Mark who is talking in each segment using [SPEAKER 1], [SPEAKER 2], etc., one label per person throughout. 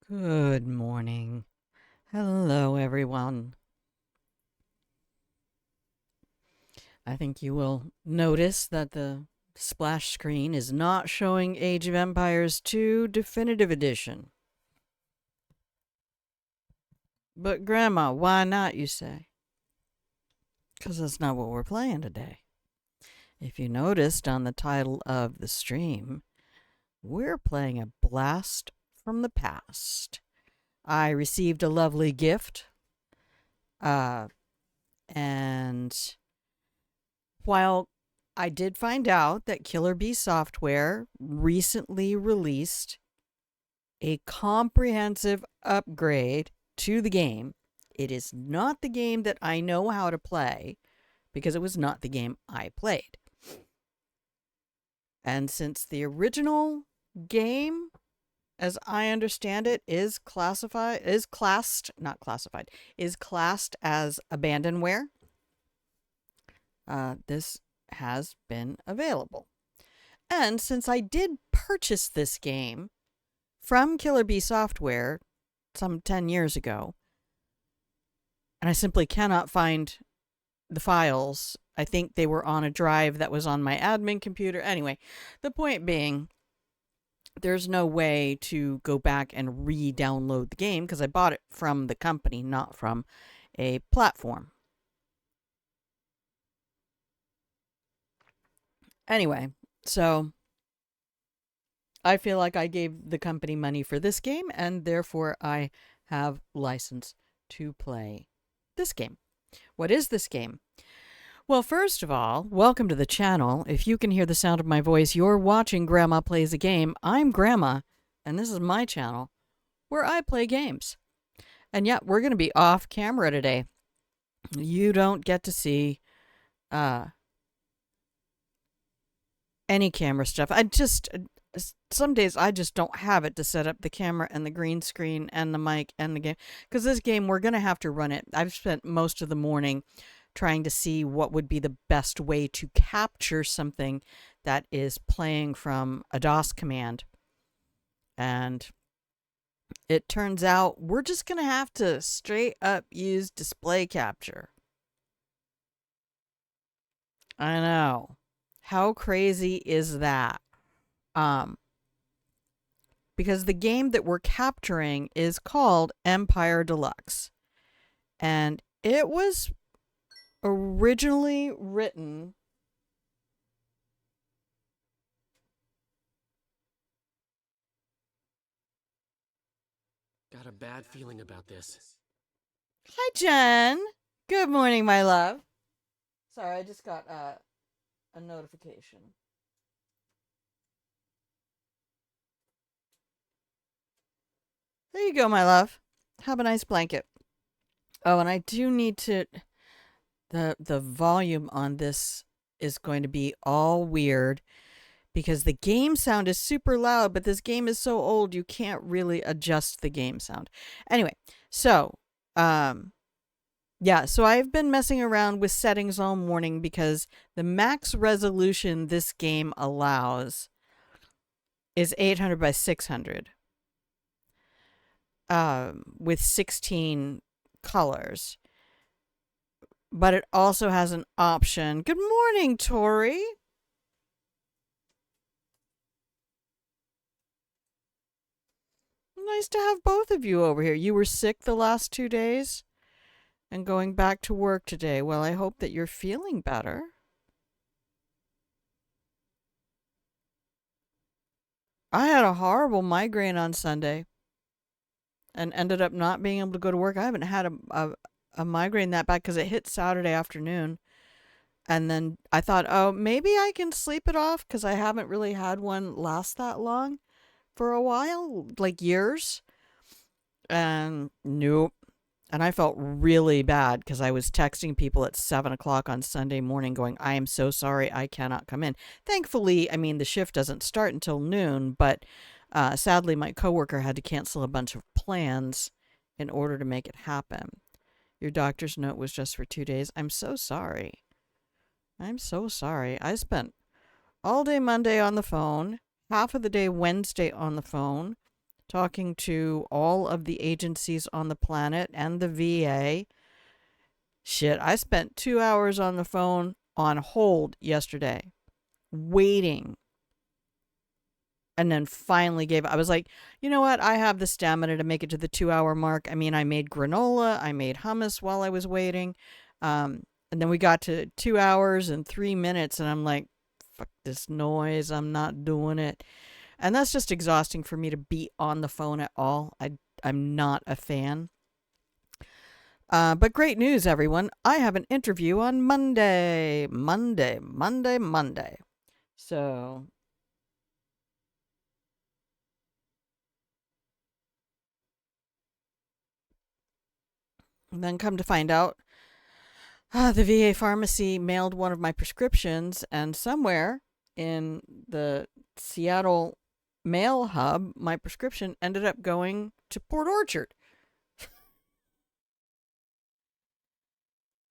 [SPEAKER 1] Good morning. Hello, everyone. I think you will notice that the splash screen is not showing Age of Empires 2 Definitive Edition. But, Grandma, why not, you say? Because that's not what we're playing today. If you noticed on the title of the stream, we're playing a blast from the past. I received a lovely gift, uh, and while I did find out that Killer Bee Software recently released a comprehensive upgrade to the game. It is not the game that I know how to play because it was not the game I played. And since the original game, as I understand it, is classed as abandonware, this has been available. And since I did purchase this game from Killer Bee Software some 10 years ago, and I simply cannot find the files, I think they were on a drive that was on my admin computer. Anyway, the point being, there's no way to go back and re-download the game because I bought it from the company, not from a platform. Anyway, so I feel like I gave the company money for this game, and therefore I have license to play this game. What is this game? Well, first of all, welcome to the channel. If you can hear the sound of my voice, you're watching Grandma Plays a Game. I'm Grandma, and this is my channel where I play games. And yeah, we're going to be off camera today. You don't get to see any camera stuff. Some days I just don't have it to set up the camera and the green screen and the mic and the game. Because this game, we're going to have to run it. I've spent most of the morning trying to see what would be the best way to capture something that is playing from a DOS command. And it turns out we're just going to have to straight up use display capture. I know. How crazy is that? Because the game that we're capturing is called Empire Deluxe. And it was originally written
[SPEAKER 2] Got a bad feeling about this.
[SPEAKER 1] Hi, Jen. Good morning, my love. Sorry, I just got a notification. There you go, my love. Have a nice blanket. Oh, and I do need to... The volume on this is going to be all weird because the game sound is super loud, but this game is so old you can't really adjust the game sound. Anyway, so yeah, so I've been messing around with settings all morning because the max resolution this game allows is 800 by 600 with 16 colors. But it also has an option. Good morning, Tori. Nice to have both of you over here. You were sick the last 2 days and going back to work today. Well, I hope that you're feeling better. I had a horrible migraine on Sunday and ended up not being able to go to work. I haven't had a migraine that bad because it hit Saturday afternoon. And then I thought, oh, maybe I can sleep it off because I haven't really had one last that long for a while, like years. And nope. And I felt really bad because I was texting people at 7 o'clock on Sunday morning going, I am so sorry, I cannot come in. Thankfully, I mean, the shift doesn't start until noon, but sadly, my coworker had to cancel a bunch of plans in order to make it happen. Your doctor's note was just for 2 days. I'm so sorry. I'm so sorry. I spent all day Monday on the phone, half of the day Wednesday on the phone, talking to all of the agencies on the planet and the VA. Shit, I spent 2 hours on the phone on hold yesterday, waiting, and then finally gave. I was like, you know what? I have the stamina to make it to the 2 hour mark. I mean, I made granola, I made hummus while I was waiting. And then we got to 2 hours and 3 minutes, and I'm like, fuck this noise. I'm not doing it. And that's just exhausting for me to be on the phone at all. I'm not a fan. But great news, everyone. I have an interview on Monday. Monday. So, and then come to find out, the VA pharmacy mailed one of my prescriptions, and somewhere in the Seattle mail hub, my prescription ended up going to Port Orchard.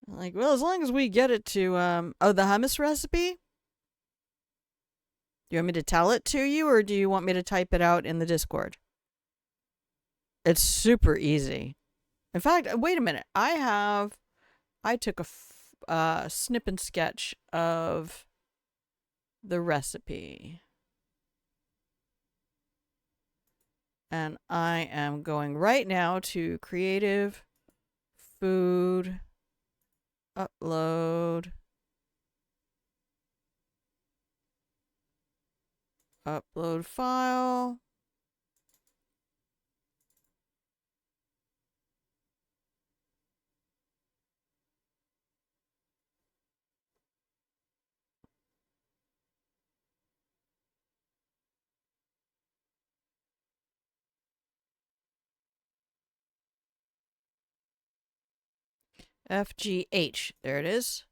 [SPEAKER 1] Like, well, as long as we get it to, the hummus recipe? Do you want me to tell it to you, or do you want me to type it out in the Discord? It's super easy. In fact, wait a minute. I took a snip and sketch of the recipe. And I am going right now to Creative Food Upload. Upload file. FGH. There it is.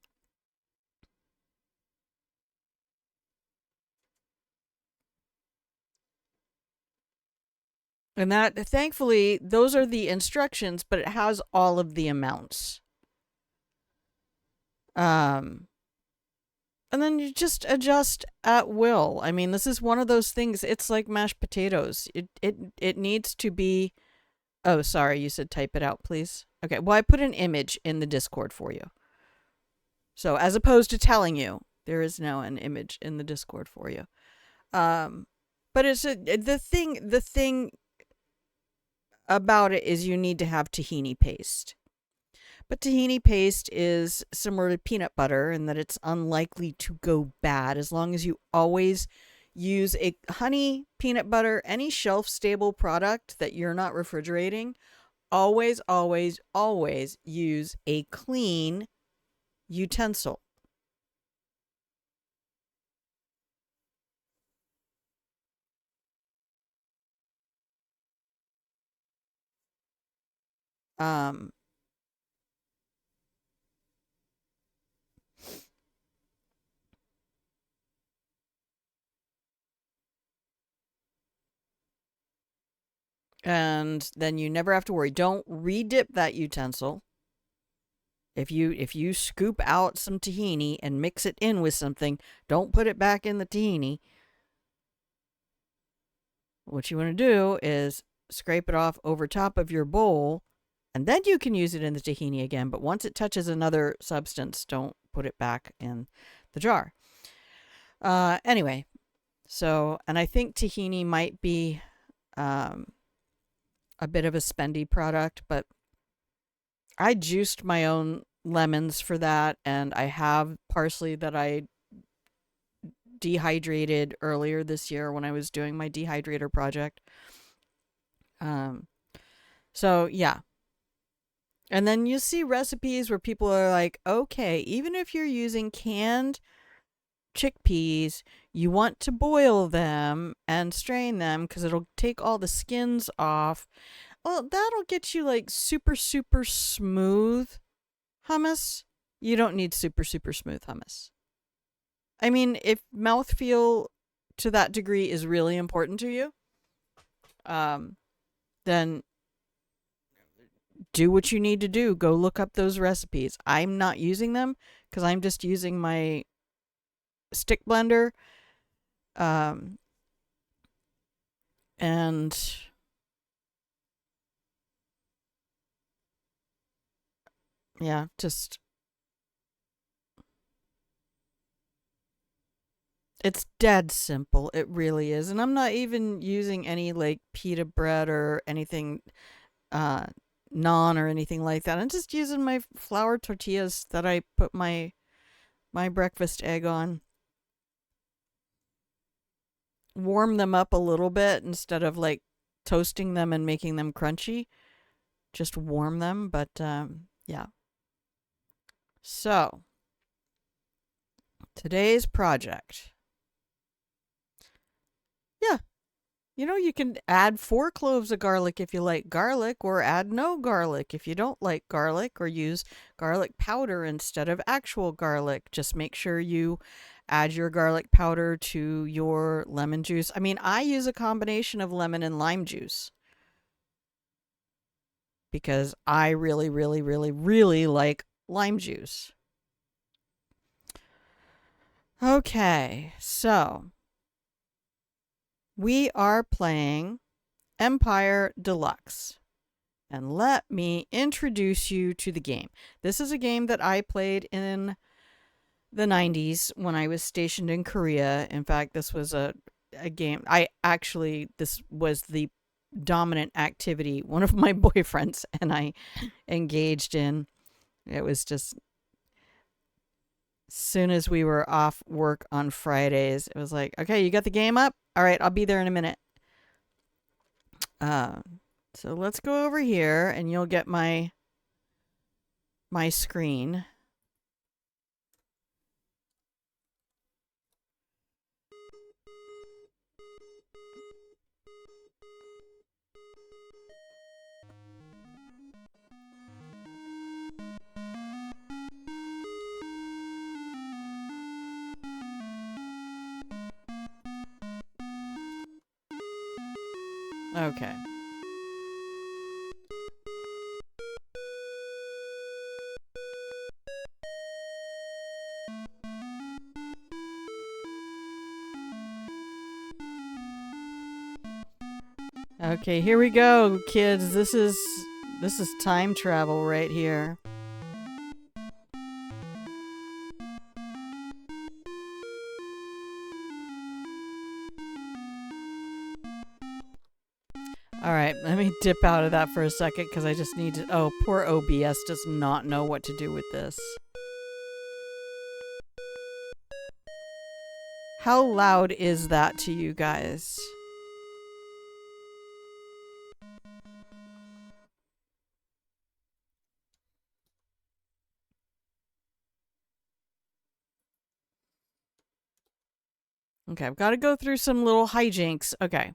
[SPEAKER 1] And that, thankfully, those are the instructions, but it has all of the amounts. And then you just adjust at will. I mean, this is one of those things. It's like mashed potatoes. It needs to be. Oh, sorry. You said type it out, please. Okay. Well, I put an image in the Discord for you. So as opposed to telling you, there is now an image in the Discord for you. But the thing about it is you need to have tahini paste. But tahini paste is similar to peanut butter in that it's unlikely to go bad as long as you always use a honey, peanut butter, any shelf stable product that you're not refrigerating. Always, always, always use a clean utensil. Um, and then you never have to worry. Don't redip that utensil. If you scoop out some tahini and mix it in with something, don't put it back in the tahini. What you want to do is scrape it off over top of your bowl, and then you can use it in the tahini again. But once it touches another substance, don't put it back in the jar. Anyway, so, and I think tahini might be a bit of a spendy product, but I juiced my own lemons for that, and I have parsley that I dehydrated earlier this year when I was doing my dehydrator project. So yeah. And then you see recipes where people are like, okay, even if you're using canned chickpeas, you want to boil them and strain them because it'll take all the skins off. Well, that'll get you like super, super smooth hummus. You don't need super, super smooth hummus. I mean, if mouthfeel to that degree is really important to you, then do what you need to do. Go look up those recipes. I'm not using them because I'm just using my stick blender. And Yeah, just it's dead simple. It really is. And I'm not even using any like pita bread or anything uh naan or anything like that. I'm just using my flour tortillas that I put my breakfast egg on. Warm them up a little bit instead of like toasting them and making them crunchy. Just warm them, but yeah. So, today's project. Yeah, you know, you can add 4 cloves of garlic if you like garlic, or add no garlic if you don't like garlic, or use garlic powder instead of actual garlic. Just make sure you add your garlic powder to your lemon juice. I mean, I use a combination of lemon and lime juice because I really, really, really, really like lime juice. Okay, so we are playing Empire Deluxe. And let me introduce you to the game. This is a game that I played in the 90's when I was stationed in Korea. In fact, this was a game. This was the dominant activity one of my boyfriends and I engaged in. It was just, as soon as we were off work on Fridays, it was like, okay, you got the game up? All right, I'll be there in a minute. Uh, so let's go over here and you'll get my screen. Okay. Okay, here we go, kids. This is time travel right here. All right, let me dip out of that for a second because I just need to. Oh, poor OBS does not know what to do with this. How loud is that to you guys? Okay, I've got to go through some little hijinks. Okay,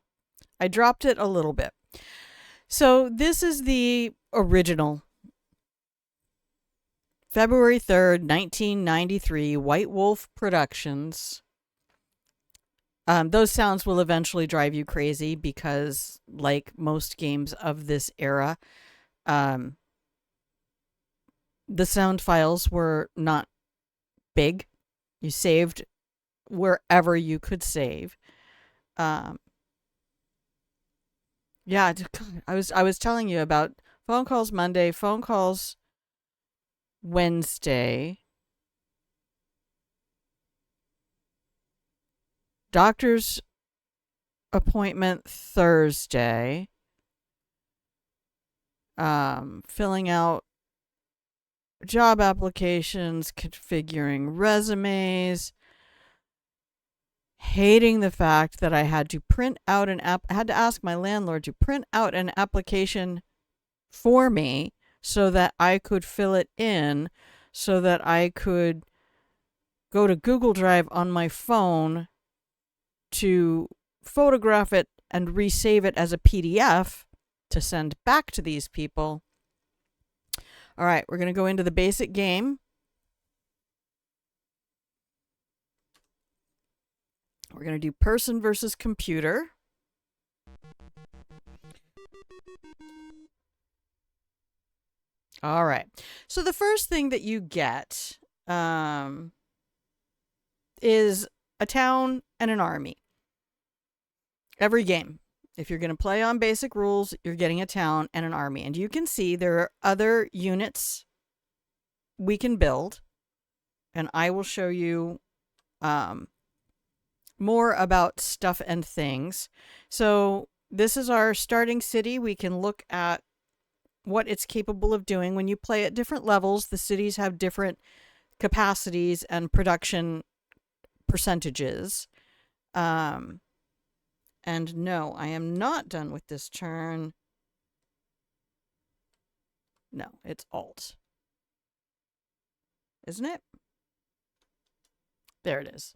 [SPEAKER 1] I dropped it a little bit. So this is the original February 3rd, 1993, White Wolf Productions. Those sounds will eventually drive you crazy because, like most games of this era, um, the sound files were not big. You saved wherever you could save. Um, yeah, I was telling you about phone calls Monday, phone calls Wednesday, doctor's appointment Thursday, filling out job applications, configuring resumes, hating the fact that I had to print out I had to ask my landlord to print out an application for me so that I could fill it in, so that I could go to Google Drive on my phone to photograph it and resave it as a PDF to send back to these people. All right, we're going to go into the basic game. We're going to do person versus computer. All right. So the first thing that you get is a town and an army. Every game. If you're going to play on basic rules, you're getting a town and an army. And you can see there are other units we can build, and I will show you um, more about stuff and things. So this is our starting city. We can look at what it's capable of doing. When you play at different levels, the cities have different capacities and production percentages. Um, and no, I am not done with this turn. No, it's Alt. Isn't it? There it is.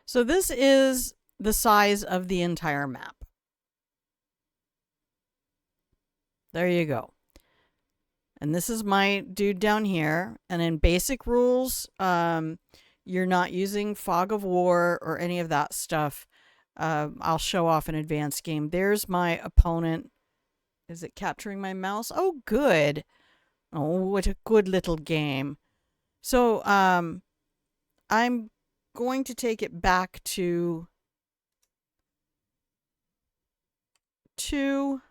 [SPEAKER 1] So this is the size of the entire map. There you go. And this is my dude down here. And in basic rules, you're not using Fog of War or any of that stuff. I'll show off an advanced game. There's my opponent. Is it capturing my mouse? Oh, good. Oh, what a good little game. So, I'm going to take it back to 2.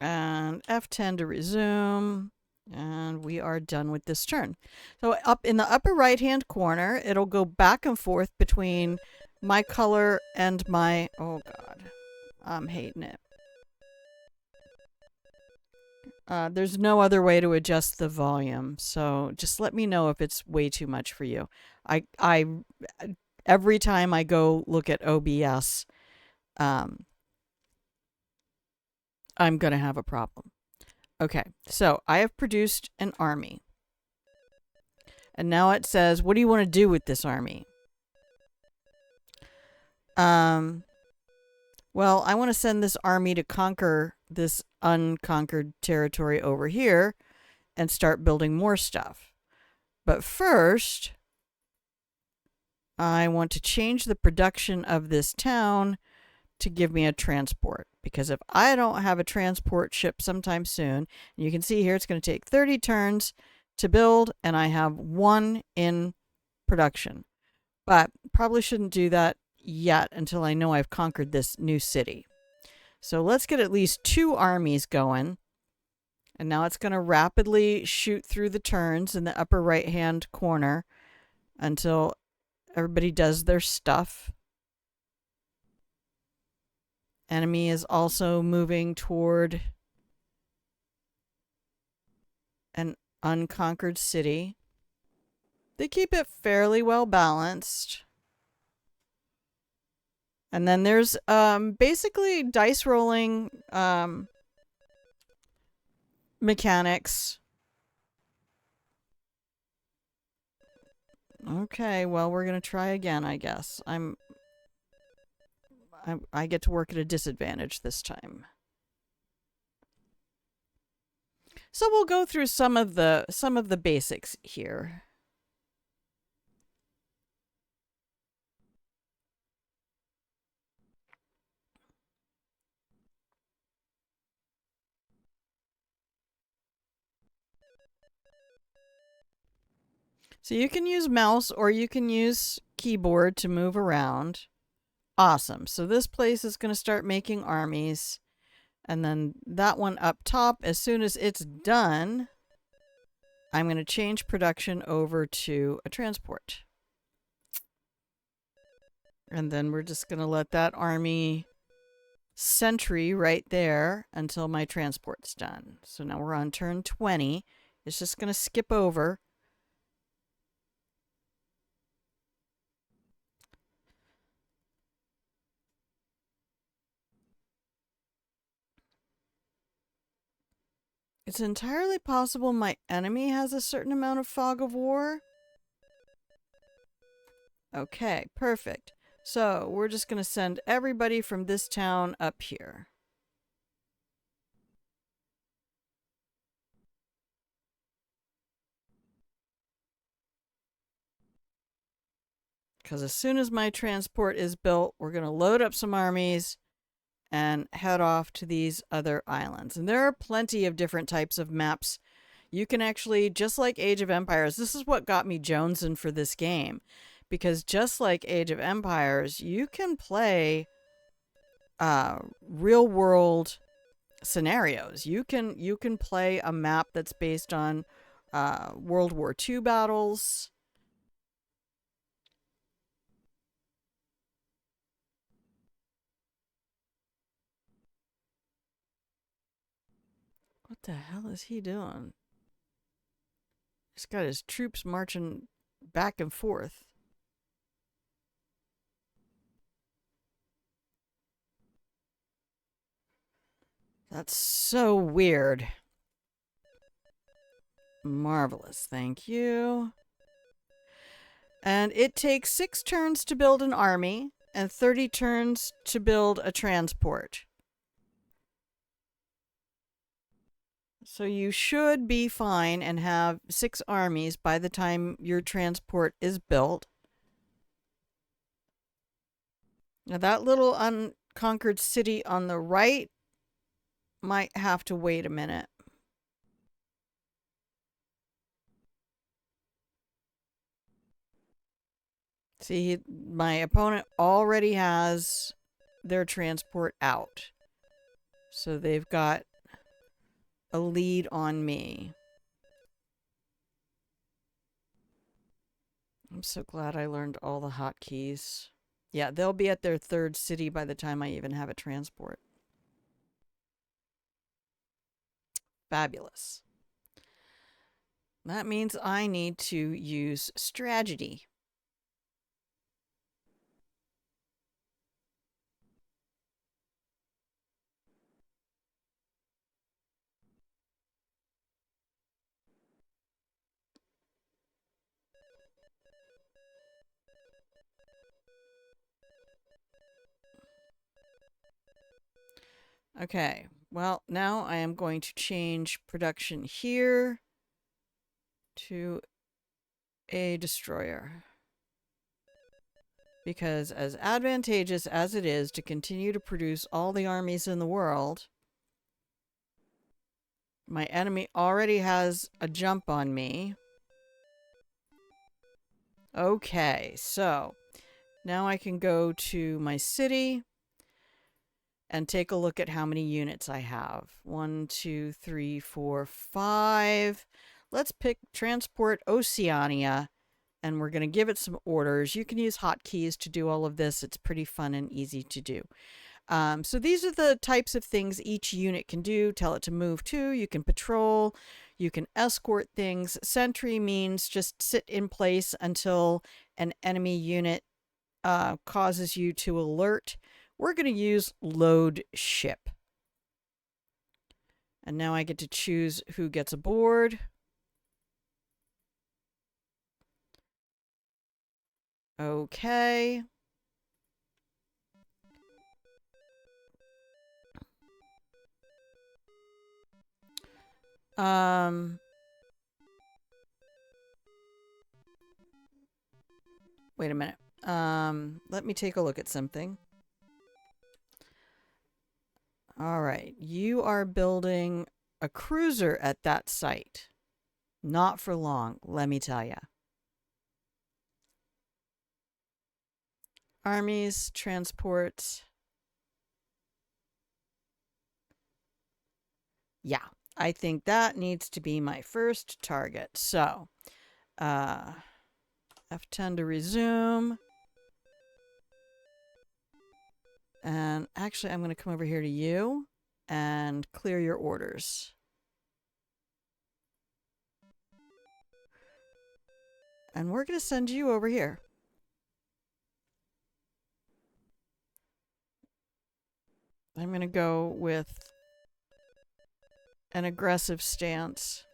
[SPEAKER 1] And F10 to resume. And we are done with this turn. So up in the upper right hand corner, it'll go back and forth between my color and my... Oh, God. I'm hating it. There's no other way to adjust the volume. So just let me know if it's way too much for you. I every time I go look at OBS, I'm going to have a problem. Okay, so I have produced an army. And now it says, what do you want to do with this army? Well, I want to send this army to conquer this unconquered territory over here and start building more stuff. But first, I want to change the production of this town to give me a transport. Because if I don't have a transport ship sometime soon, and you can see here it's going to take 30 turns to build, and I have 1 in production. But probably shouldn't do that yet until I know I've conquered this new city. So let's get at least 2 armies going. And now it's going to rapidly shoot through the turns in the upper right hand corner until everybody does their stuff. Enemy is also moving toward an unconquered city. They keep it fairly well balanced. And then there's basically dice rolling mechanics. Okay, well, we're going to try again, I guess. I get to work at a disadvantage this time. So we'll go through some of the basics here. So you can use mouse or you can use keyboard to move around. Awesome. So this place is going to start making armies. And then that one up top, as soon as it's done, I'm going to change production over to a transport. And then we're just going to let that army sentry right there until my transport's done. So now we're on turn 20. It's just going to skip over. It's entirely possible my enemy has a certain amount of fog of war. Okay, perfect. So we're just going to send everybody from this town up here. Because as soon as my transport is built, we're going to load up some armies and head off to these other islands. And there are plenty of different types of maps. You can actually, just like Age of Empires, this is what got me jonesing for this game. Because just like Age of Empires, you can play real world scenarios. You can play a map that's based on World War II battles. What the hell is he doing? He's got his troops marching back and forth. That's so weird. Marvelous, thank you. And it takes 6 turns to build an army and 30 turns to build a transport. So you should be fine and have 6 armies by the time your transport is built. Now that little unconquered city on the right might have to wait a minute. See, my opponent already has their transport out. So they've got a lead on me. I'm so glad I learned all the hotkeys. Yeah, they'll be at their 3rd city by the time I even have a transport. Fabulous. That means I need to use strategy. Okay, well, now I am going to change production here to a destroyer. Because as advantageous as it is to continue to produce all the armies in the world, my enemy already has a jump on me. Okay, so now I can go to my city and take a look at how many units I have. 1, 2, 3, 4, 5. Let's pick Transport Oceania, and we're going to give it some orders. You can use hotkeys to do all of this. It's pretty fun and easy to do. So these are the types of things each unit can do. Tell it to move to. You can patrol. You can escort things. Sentry means just sit in place until an enemy unit causes you to alert. We're going to use load ship. And now I get to choose who gets aboard. Okay. Wait a minute. Let me take a look at something. All right. You are building a cruiser at that site. Not for long, let me tell you. Armies, transports. Yeah, I think that needs to be my first target. So, F10 to resume. And actually, I'm going to come over here to you and clear your orders. And we're going to send you over here. I'm going to go with an aggressive stance.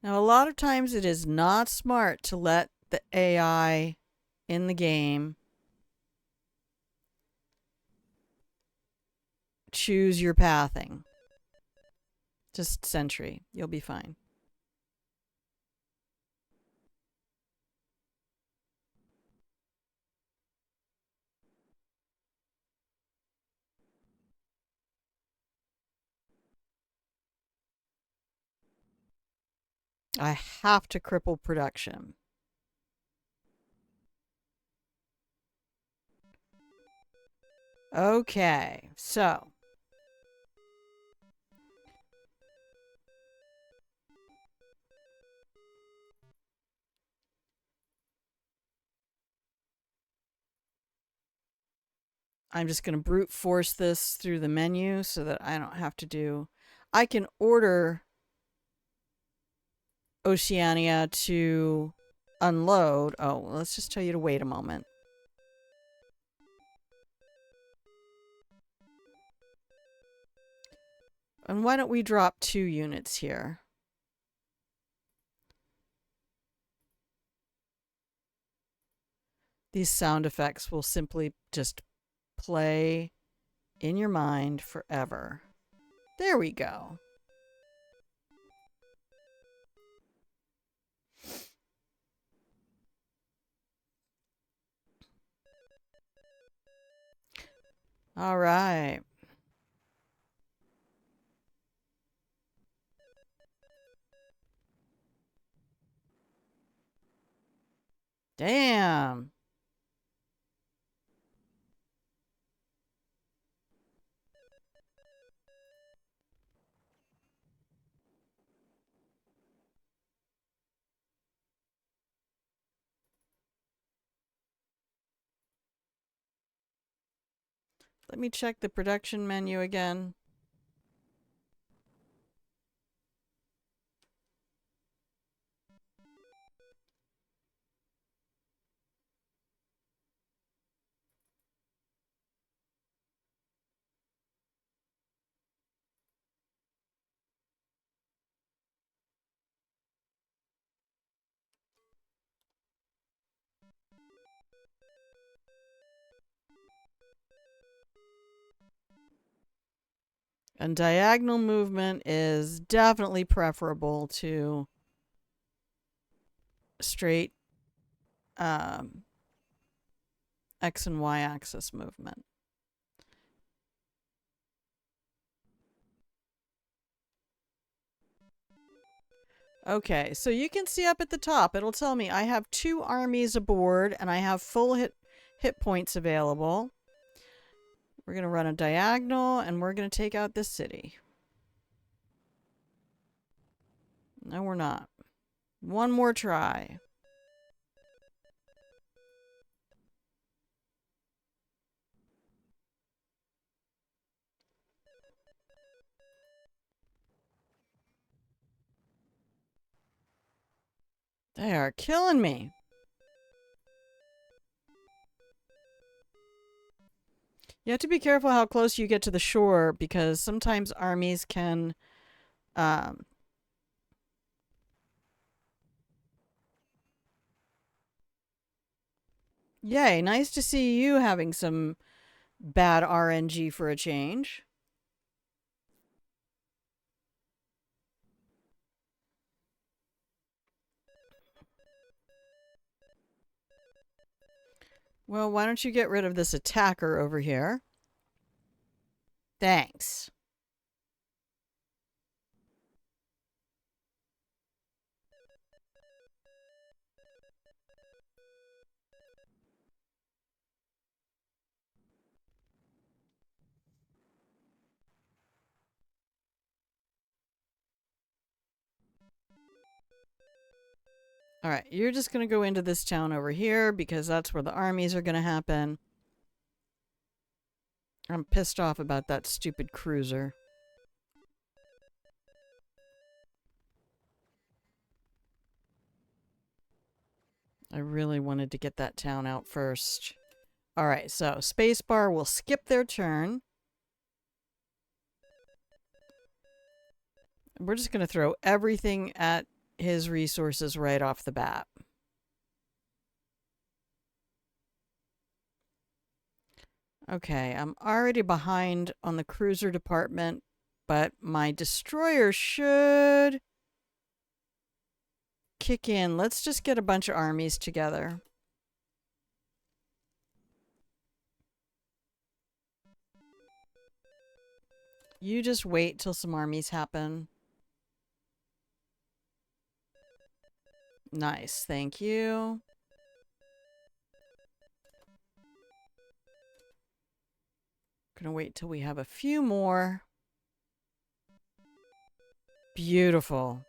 [SPEAKER 1] Now, a lot of times it is not smart to let the AI in the game choose your pathing. Just sentry. You'll be fine. I have to cripple production. Okay, so I'm just going to brute force this through the menu so that I don't have to do. I can order Oceania to unload. Oh, let's just tell you to wait a moment. And why don't we drop 2 units here? These sound effects will simply just play in your mind forever. There we go. All right. Damn. Let me check the production menu again. And diagonal movement is definitely preferable to straight um, X and Y axis movement. Okay, so you can see up at the top, it'll tell me I have 2 armies aboard and I have full hit points available. We're going to run a diagonal and we're going to take out this city. No, we're not. One more try. They are killing me. You have to be careful how close you get to the shore because sometimes armies can um, yay, nice to see you having some bad RNG for a change. Well, why don't you get rid of this attacker over here? Thanks. All right, you're just going to go into this town over here because that's where the armies are going to happen. I'm pissed off about that stupid cruiser. I really wanted to get that town out first. All right, so spacebar will skip their turn. We're just going to throw everything at his resources right off the bat. Okay, I'm already behind on the cruiser department, but my destroyer should kick in. Let's just get a bunch of armies together. You just wait till some armies happen. Nice, thank you. Gonna wait till we have a few more. Beautiful.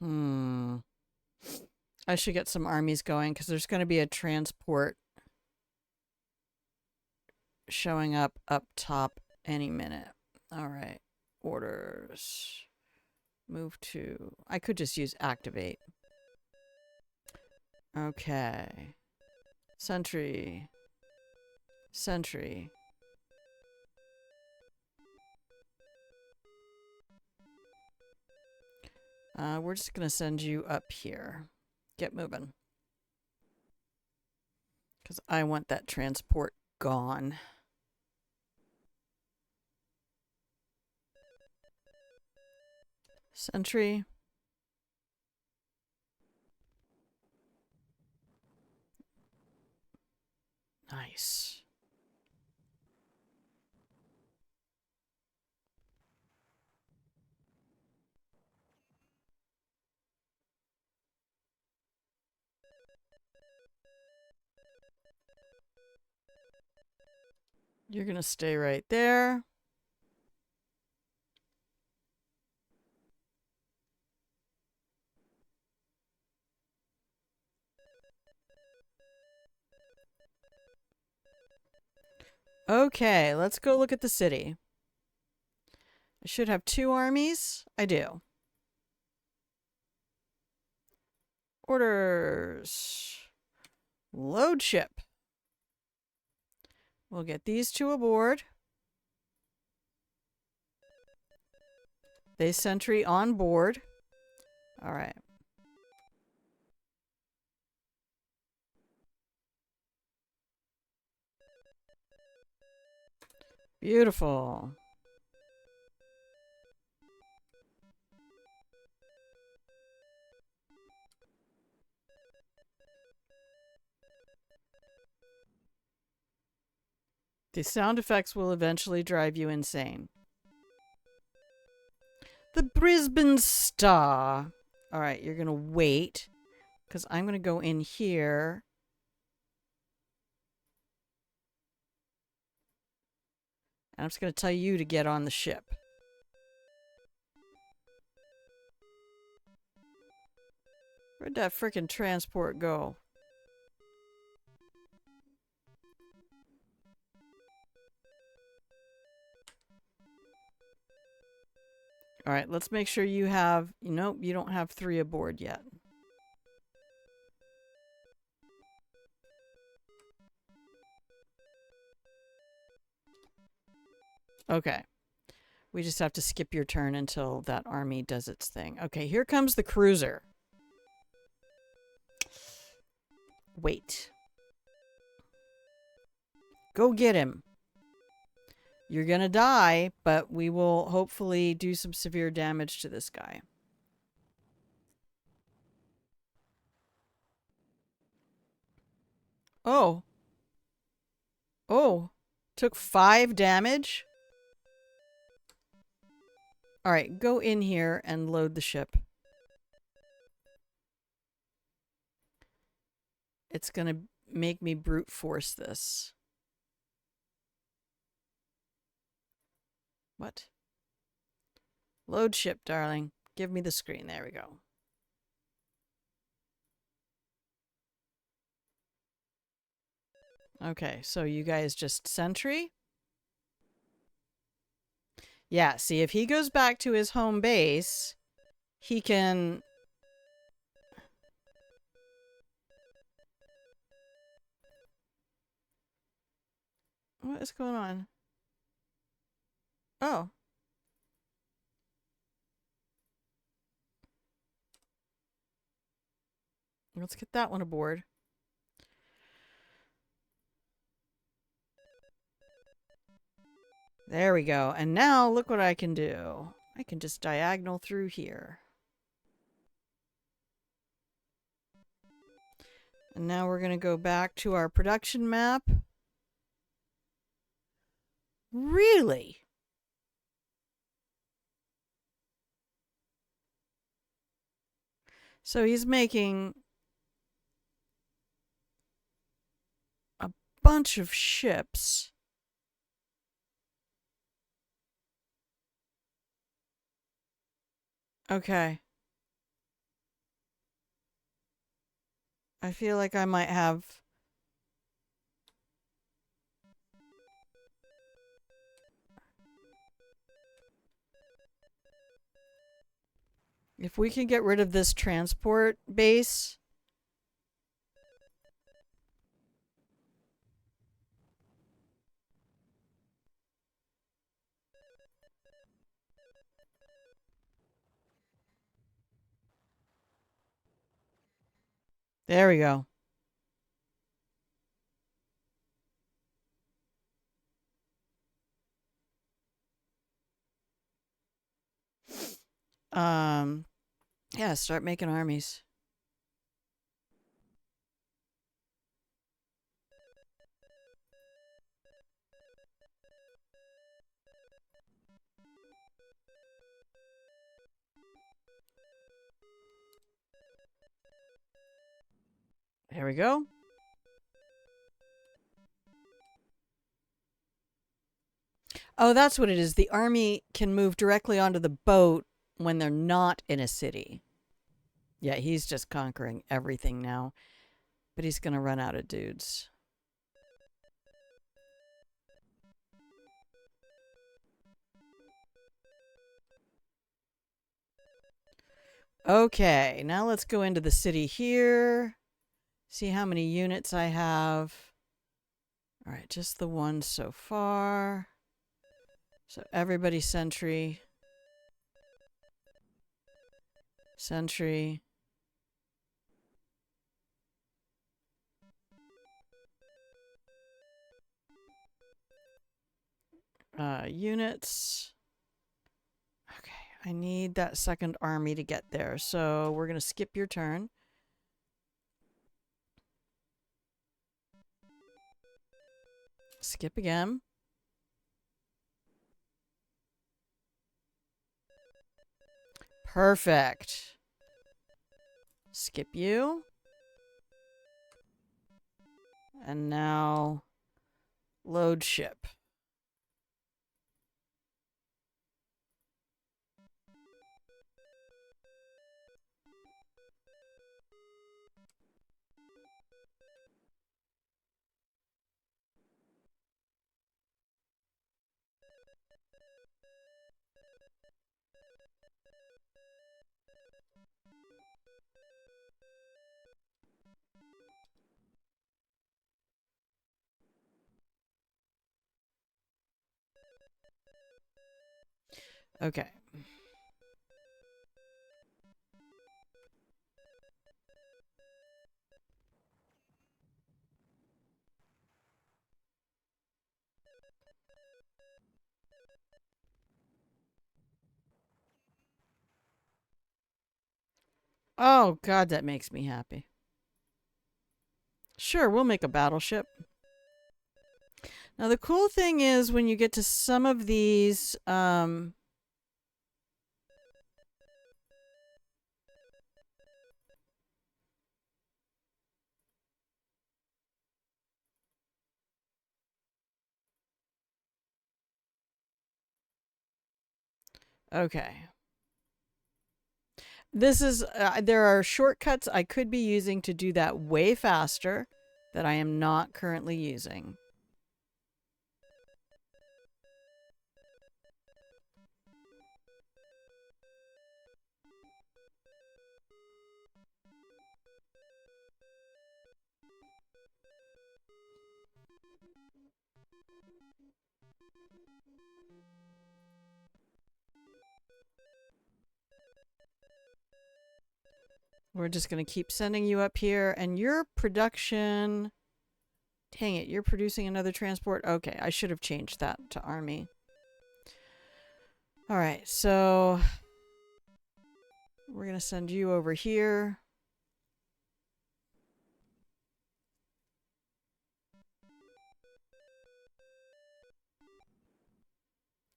[SPEAKER 1] Hmm. I should get some armies going because there's going to be a transport showing up top any minute. All right. Orders. Move to. I could just use activate. Okay. Sentry. Sentry. We're just going to send you up here. Get moving. Because I want that transport gone. Sentry. Nice. You're going to stay right there. Okay, let's go look at the city. I should have 2 armies. I do. Orders. Load ship. We'll get these 2 aboard. They sentry on board. All right. Beautiful. The sound effects will eventually drive you insane. The Brisbane Star. All right, you're going to wait because I'm going to go in here. And I'm just going to tell you to get on the ship. Where'd that frickin' transport go? All right, let's make sure you have... Nope, you don't have 3 aboard yet. Okay. We just have to skip your turn until that army does its thing. Okay, here comes the cruiser. Wait. Go get him. You're gonna die, but we will hopefully do some severe damage to this guy. Oh. Oh. Took 5 damage? Alright, go in here and load the ship. It's gonna make me brute force this. What? Load ship, darling. Give me the screen. There we go. Okay, so you guys just sentry? Yeah, see, if he goes back to his home base, he can... What is going on? Oh. Let's get that one aboard. There we go. And now look what I can do. I can just diagonal through here. And now we're going to go back to our production map. Really? So he's making a bunch of ships. Okay. I feel like I might have... If we can get rid of this transport base... There we go. Yeah, start making armies. There we go. Oh, that's what it is. The army can move directly onto the boat when they're not in a city. Yeah, he's just conquering everything now. But he's going to run out of dudes. Okay, now let's go into the city here. See how many units I have. All right, just the one so far. So everybody sentry. Sentry. Units. Okay, I need that second army to get there. So we're going to skip your turn. Skip again. Perfect. Skip you. And now load ship. Okay. Oh, God, that makes me happy. Sure, we'll make a battleship. Now, the cool thing is when you get to some of these, okay. This is, there are shortcuts I could be using to do that way faster that I am not currently using. We're just going to keep sending you up here. And your production... Dang it, you're producing another transport? Okay, I should have changed that to army. All right, so we're going to send you over here.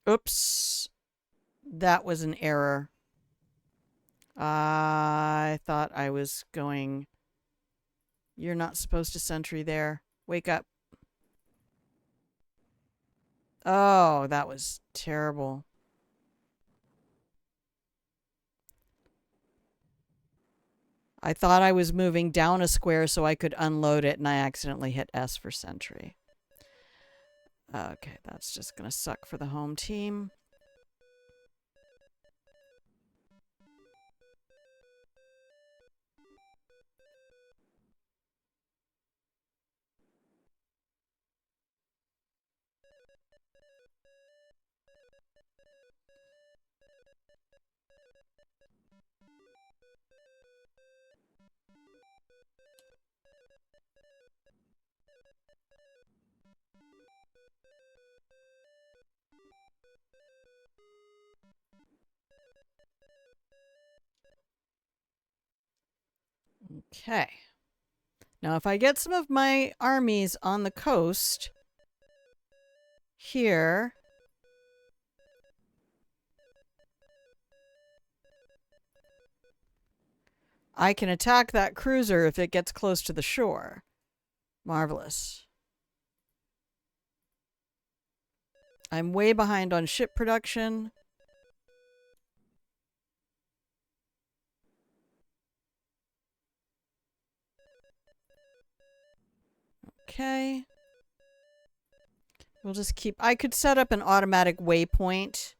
[SPEAKER 1] Oops. That was an error. I thought I was going. You're not supposed to sentry there. Wake up. Oh, that was terrible. I thought I was moving down a square so I could unload it, and I accidentally hit S for sentry. Okay, that's just going to suck for the home team. Okay. Now, if I get some of my armies on the coast here, I can attack that cruiser if it gets close to the shore. Marvelous. I'm way behind on ship production. Okay. We'll just keep... I could set up an automatic waypoint.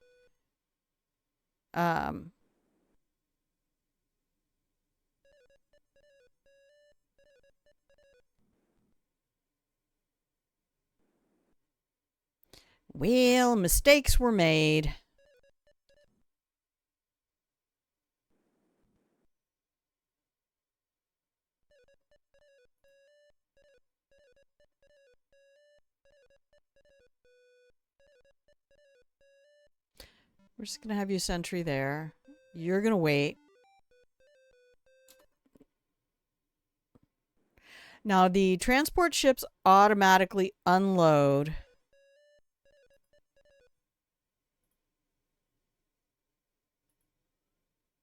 [SPEAKER 1] Well, mistakes were made. We're just going to have you sentry there. You're going to wait. Now, the transport ships automatically unload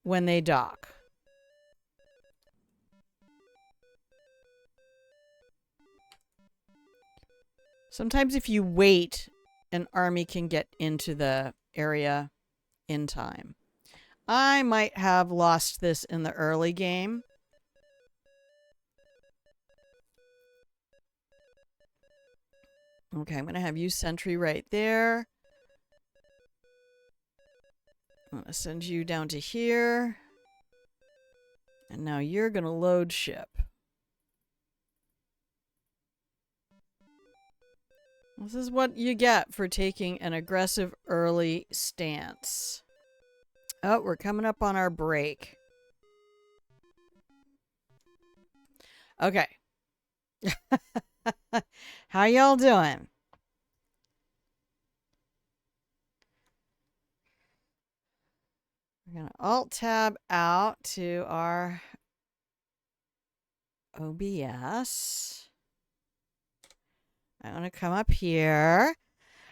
[SPEAKER 1] when they dock. Sometimes if you wait, an army can get into the area in time. I might have lost this in the early game. Okay, I'm going to have you sentry right there. I'm going to send you down to here. And now you're going to load ship. This is what you get for taking an aggressive early stance. Oh, we're coming up on our break. Okay. How y'all doing? We're going to Alt-Tab out to our OBS. I'm going to come up here.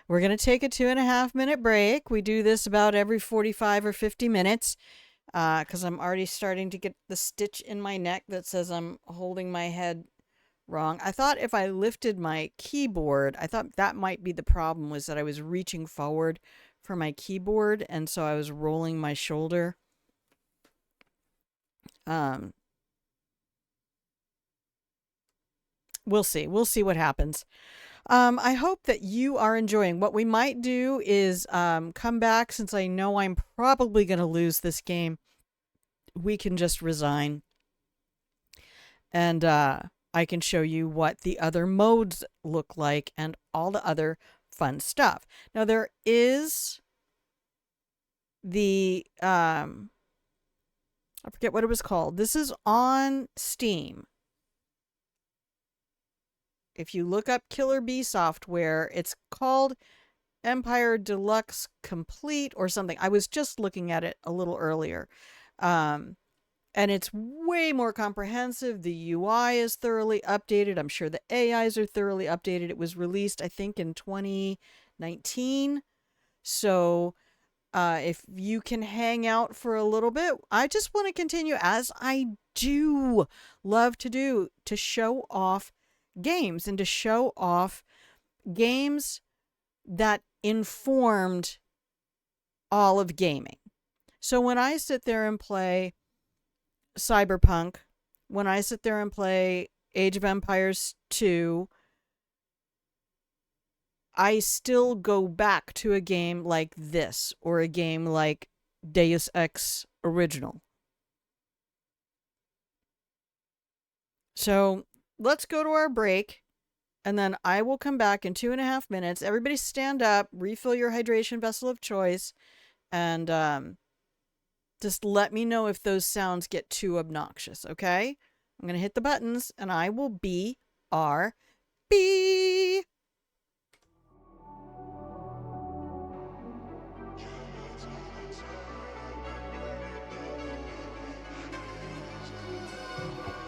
[SPEAKER 1] We're going to take a 2.5-minute break. We do this about every 45 or 50 minutes because I'm already starting to get the stitch in my neck that says I'm holding my head wrong. I thought if I lifted my keyboard, I thought that might be the problem, was that I was reaching forward for my keyboard, and so I was rolling my shoulder. We'll see. We'll see what happens. I hope that you are enjoying. What we might do is come back, since I know I'm probably going to lose this game. We can just resign. And I can show you what the other modes look like and all the other fun stuff. Now, there is the... I forget what it was called. This is on Steam. If you look up Killer Bee software, it's called Empire Deluxe Complete or something. I was just looking at it a little earlier. Um, and it's way more comprehensive. The UI is thoroughly updated. I'm sure the AIs are thoroughly updated. It was released, I think, in 2019. So if you can hang out for a little bit, I just want to continue, as I do love to do, to show off games and to show off games that informed all of gaming. So when I sit there and play Cyberpunk, when I sit there and play Age of Empires 2, I still go back to a game like this or a game like Deus Ex Original. So let's go to our break, and then I will come back in 2.5 minutes. Everybody stand up, refill your hydration vessel of choice, and just let me know if those sounds get too obnoxious, okay? I'm going to hit the buttons, and I will be RB.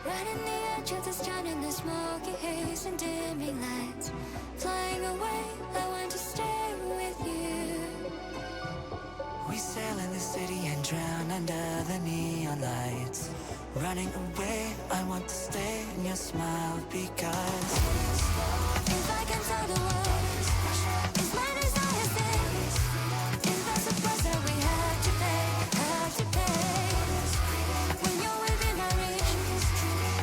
[SPEAKER 3] Right in the edge of this town in the smoky haze and dimming lights. Flying away, I want to stay with you.
[SPEAKER 4] We sail in the city and drown under the neon lights. Running away, I want to stay in your smile because
[SPEAKER 3] If I can tell the world, it's my desire things. Is that the price that we have to pay, have to pay? When you're within my reach,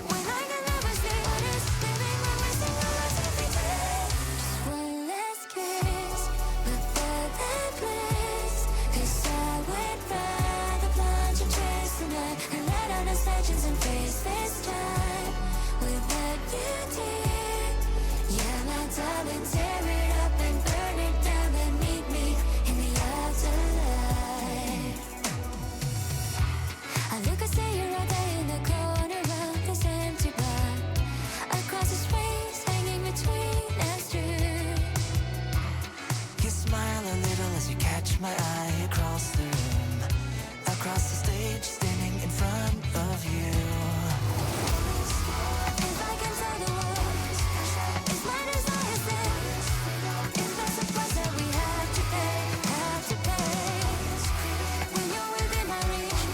[SPEAKER 3] when I can never sleep, but it's living when we sing our lives every day. Just one last kiss before that bliss. 'Cause I would rather plunge and chase the night and let out our legends and face this time without you, dear. Yeah, my darling, tear it up and burn it down, then meet me in the afterlife. I look and see you all day in the corner of this empty bar. Across the space, hanging between us two.
[SPEAKER 4] you smile a little as you catch my eye across the room, across the stage, standing in front of you.
[SPEAKER 3] If I can tell the world, it's my desire things. Is that the price that we have to pay, have to pay? When you're within my reach,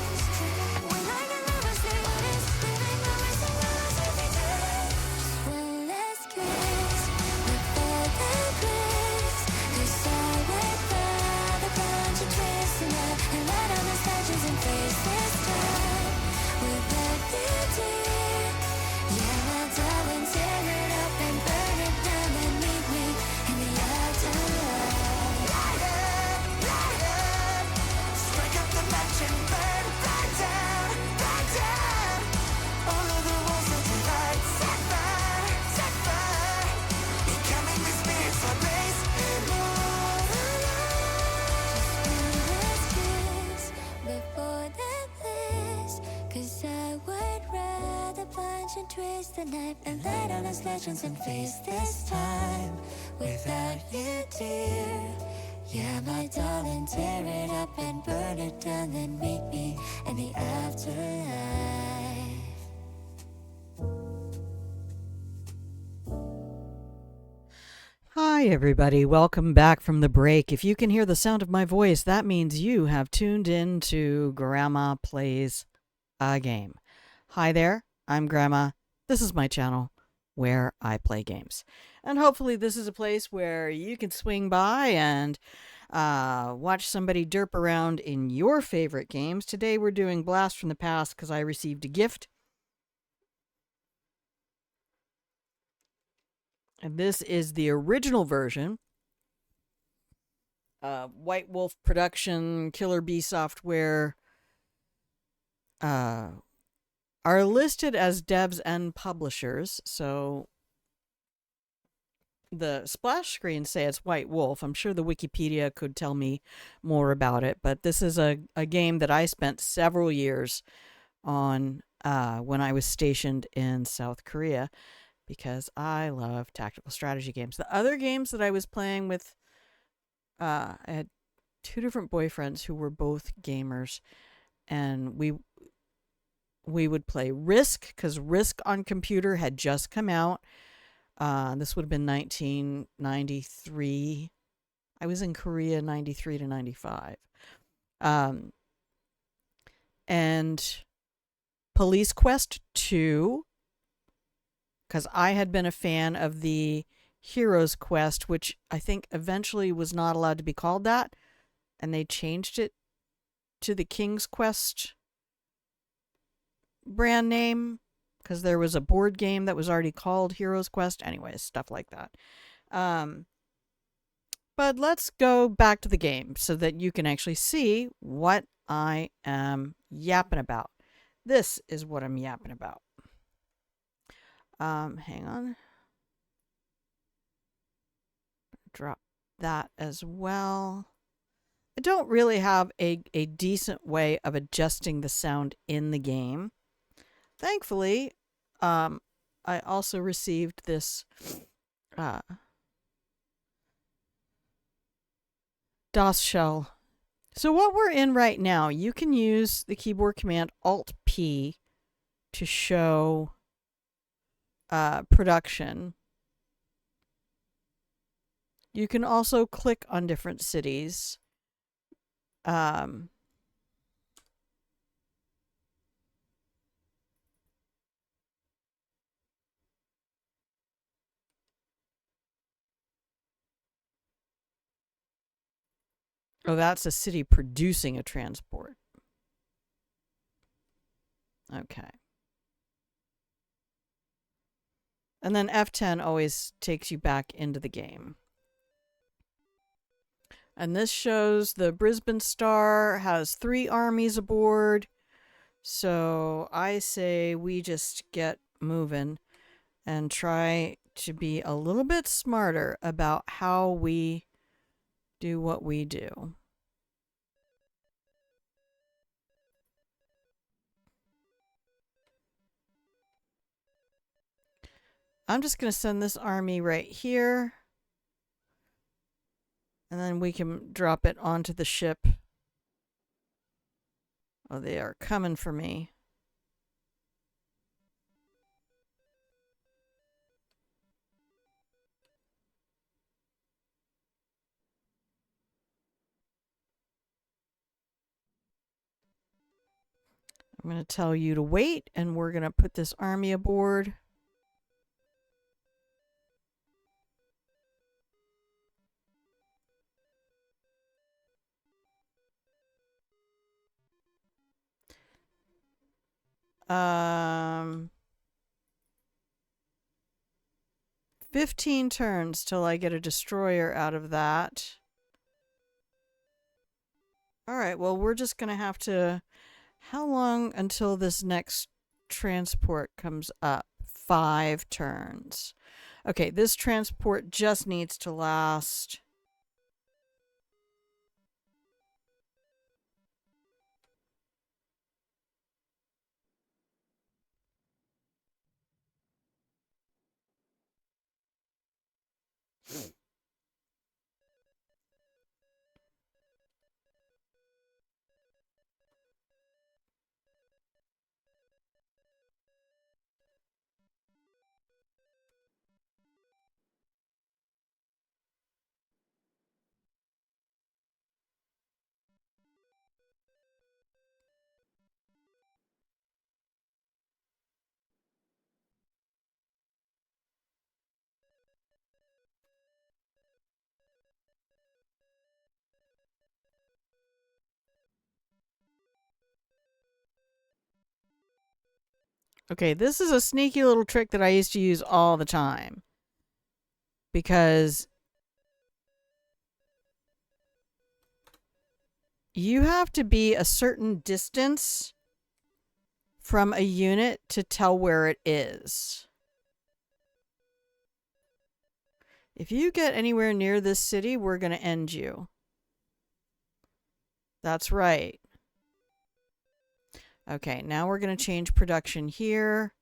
[SPEAKER 3] when I can never sleep, but it's living when we sing our lives every day. Just one last kiss before that bliss. 'Cause I would rather plunge and chase the night and let out our legends and face this time without you, dear. Yeah, my darling, tear it up and burn it down and meet me in the afterlife.
[SPEAKER 4] Light up, strike up the match and burn right down, right down. All of the walls that divide, set fire, becoming the spirits for grace and more.
[SPEAKER 3] Just one last kiss before that bliss. 'Cause I would rather plunge and twist the knife and light on us legends and face this time without you, dear. Yeah, my darling, tear it up and burn it down, then meet me in the afterlife.
[SPEAKER 1] Hi, everybody. Welcome back from the break. If you can hear the sound of my voice, that means you have tuned in to Grandma Plays a Game. Hi there. I'm Grandma. This is my channel where I play games. And hopefully this is a place where you can swing by and watch somebody derp around in your favorite games. Today we're doing Blast from the Past because I received a gift. And this is the original version. White Wolf Production, Killer Bee Software are listed as devs and publishers. So the splash screens say it's White Wolf. I'm sure the Wikipedia could tell me more about it. But this is a game that I spent several years on when I was stationed in South Korea, because I love tactical strategy games. The other games that I was playing with I had two different boyfriends who were both gamers, and we would play Risk because Risk on computer had just come out. This would have been 1993. I was in Korea 93 to 95. Um, and Police Quest 2, because I had been a fan of the Heroes Quest, which I think eventually was not allowed to be called that, and they changed it to the King's Quest brand name because there was a board game that was already called Heroes Quest. Anyways, stuff like that. But let's go back to the game so that you can actually see what I am yapping about. This is what I'm yapping about. Hang on. Drop that as well. I don't really have a decent way of adjusting the sound in the game. Thankfully, I also received this DOS shell. So what we're in right now, you can use the keyboard command Alt-P to show production. You can also click on different cities. Oh, that's a city producing a transport. Okay. And then F10 always takes you back into the game. And this shows the Brisbane Star has 3 armies aboard. So I say we just get moving and try to be a little bit smarter about how we do what we do. I'm just going to send this army right here. And then we can drop it onto the ship. Oh, they are coming for me. I'm going to tell you to wait, and we're going to put this army aboard. Um, 15 turns till I get a destroyer out of that. Alright, well, we're just going to have to... How long until this next transport comes up? 5 turns. Okay, this transport just needs to last... Okay, this is a sneaky little trick that I used to use all the time. Because you have to be a certain distance from a unit to tell where it is. If you get anywhere near this city, we're going to end you. That's right. Okay, now we're going to change production here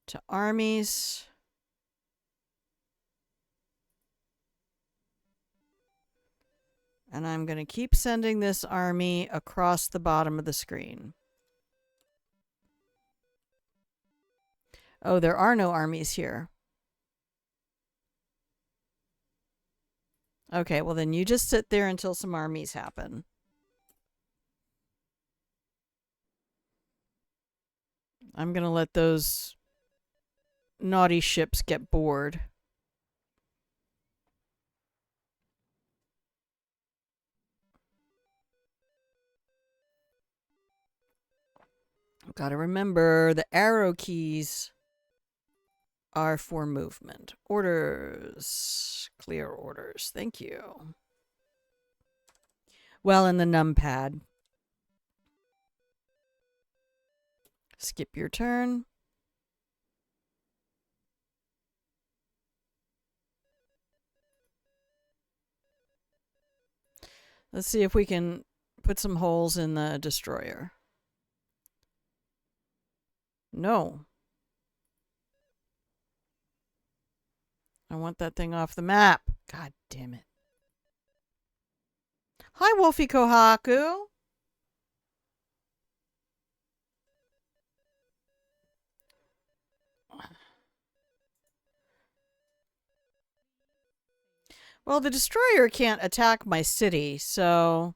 [SPEAKER 1] to armies. And I'm going to keep sending this army across the bottom of the screen. Oh, there are no armies here. Okay, well then you just sit there until some armies happen. I'm going to let those naughty ships get bored. Gotta remember the arrow keys are for movement. Orders. Clear orders. Thank you. Well, and the numpad. Skip your turn. Let's see if we can put some holes in the destroyer. No. I want that thing off the map. God damn it. Hi, Wolfie Kohaku. Well, the destroyer can't attack my city, so...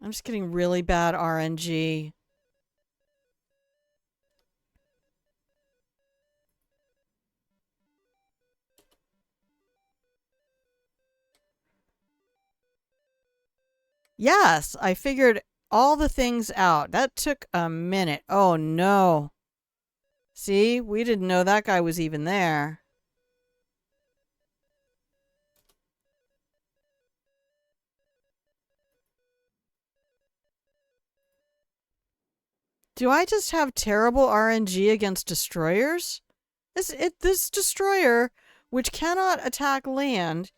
[SPEAKER 1] I'm just getting really bad RNG. Yes, I figured all the things out. That took a minute. Oh, no. See, we didn't know that guy was even there. Do I just have terrible RNG against destroyers? This destroyer, which cannot attack land,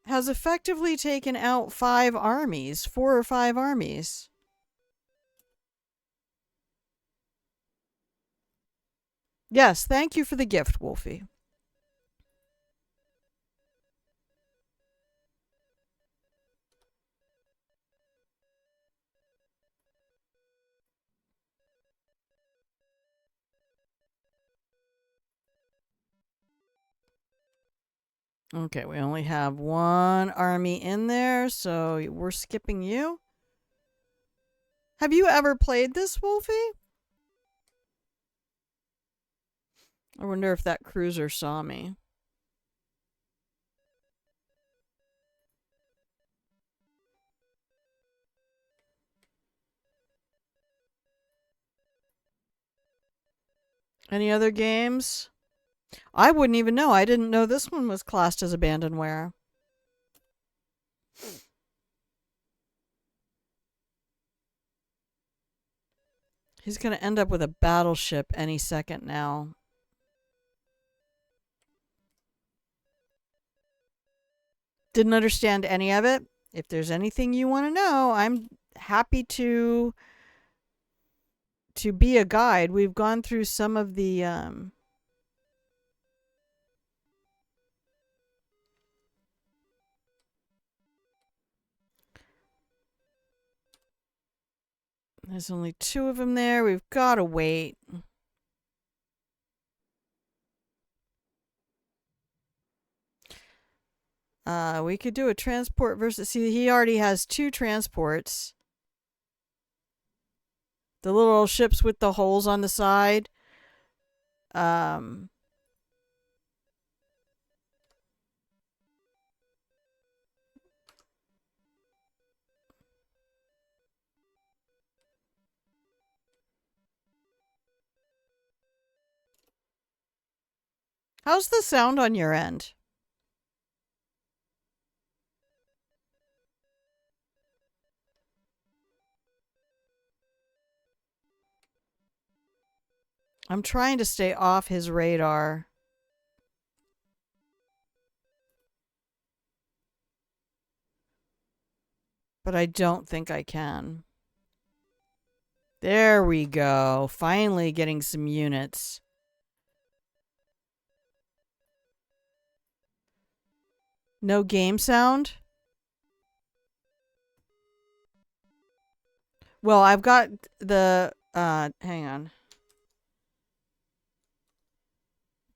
[SPEAKER 1] has effectively taken out 4 or 5 armies. Yes, thank you for the gift, Wolfie. Okay, we only have 1 army in there, so we're skipping you. Have you ever played this, Wolfie? I wonder if that cruiser saw me. Any other games? I wouldn't even know. I didn't know this one was classed as abandonware. He's going to end up with a battleship any second now. Didn't understand any of it. If there's anything you want to know, I'm happy to be a guide. We've gone through some of the there's only 2 of them there. We've got to wait. We could do a transport versus... See, he already has 2 transports. The little ships with the holes on the side. How's the sound on your end? I'm trying to stay off his radar. But I don't think I can. There we go. Finally getting some units. No game sound? Well, I've got the hang on.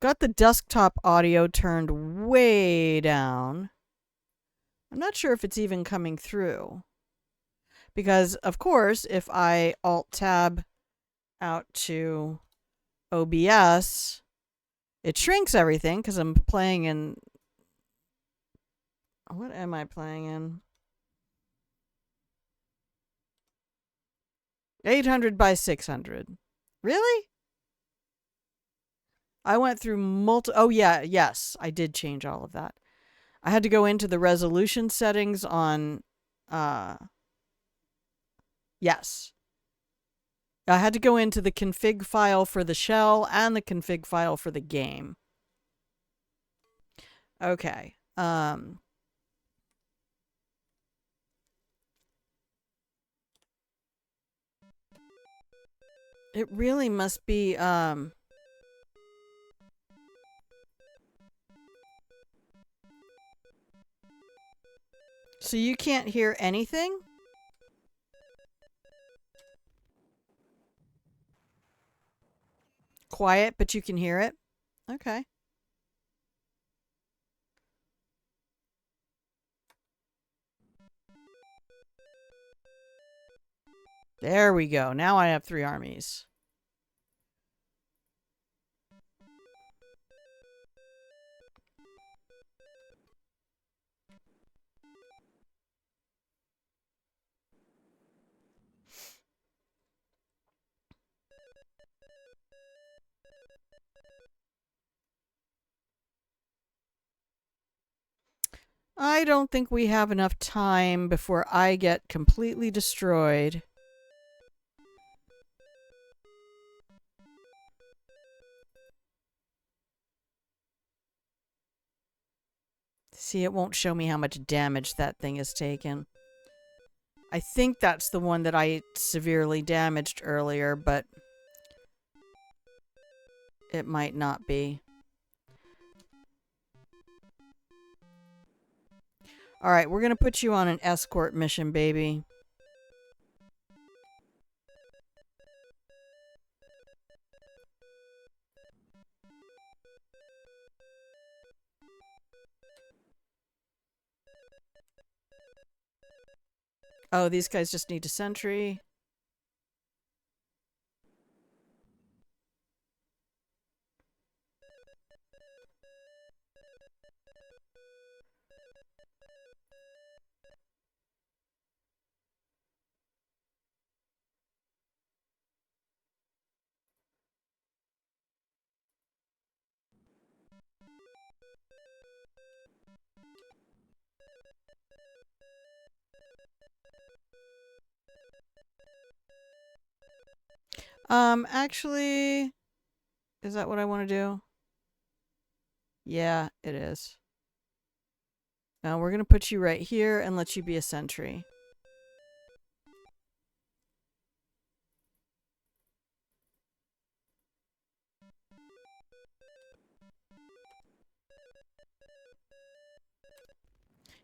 [SPEAKER 1] Got the desktop audio turned way down. I'm not sure if it's even coming through. Because of course, if I alt tab out to OBS, it shrinks everything because I'm playing in, what am I playing in? 800 by 600. Really? I went through oh yeah, yes, I did change all of that. I had to go into the resolution settings on, yes. I had to go into the config file for the shell and the config file for the game. Okay. It really must be, so you can't hear anything? Quiet, but you can hear it? Okay. There we go. Now I have 3 armies. I don't think we have enough time before I get completely destroyed. See, it won't show me how much damage that thing has taken. I think that's the one that I severely damaged earlier, but it might not be. Alright, we're going to put you on an escort mission, baby. Oh, these guys just need a sentry. Actually, is that what I want to do? Yeah, it is. Now we're going to put you right here and let you be a sentry.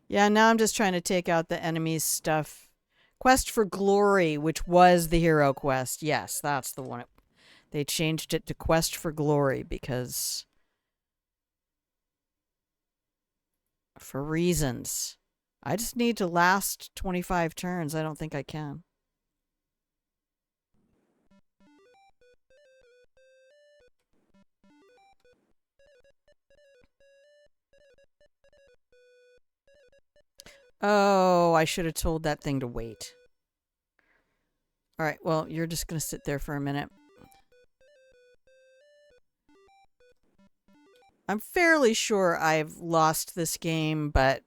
[SPEAKER 1] Yeah, now I'm just trying to take out the enemy's stuff. Quest for Glory, which was the hero quest. Yes, that's the one. They changed it to Quest for Glory because... for reasons. I just need to last 25 turns. I don't think I can. Oh, I should have told that thing to wait. Alright, well, you're just going to sit there for a minute. I'm fairly sure I've lost this game, but...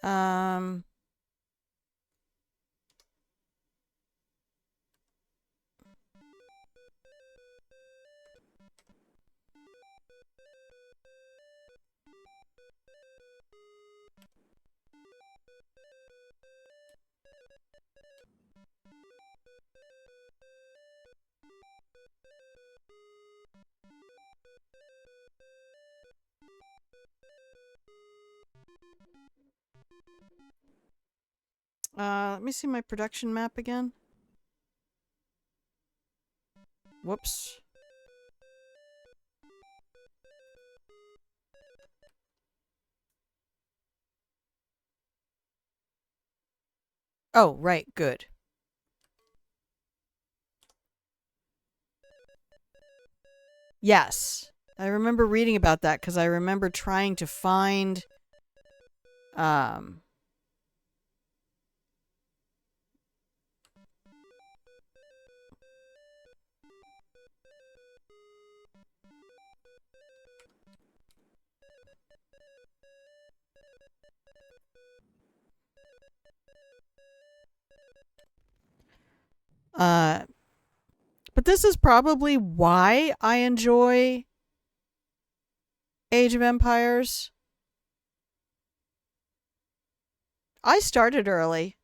[SPEAKER 1] Um... Let me see my production map again. Whoops. Oh, right, good. Yes. I remember reading about that because I remember trying to find um uh but this is probably why I enjoy Age of Empires. I started early.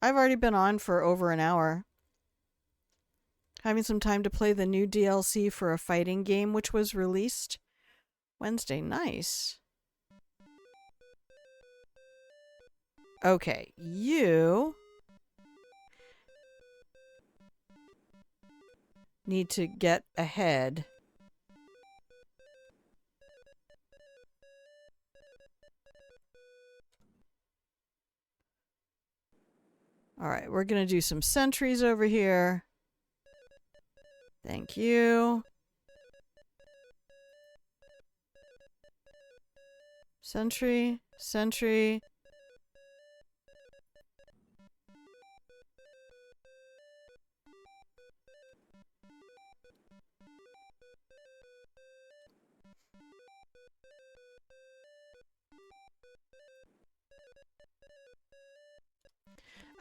[SPEAKER 1] I've already been on for over an hour. Having some time to play the new DLC for a fighting game which was released Wednesday. Nice. Okay, you need to get ahead. All right, we're going to do some sentries over here. Thank you. Sentry, sentry.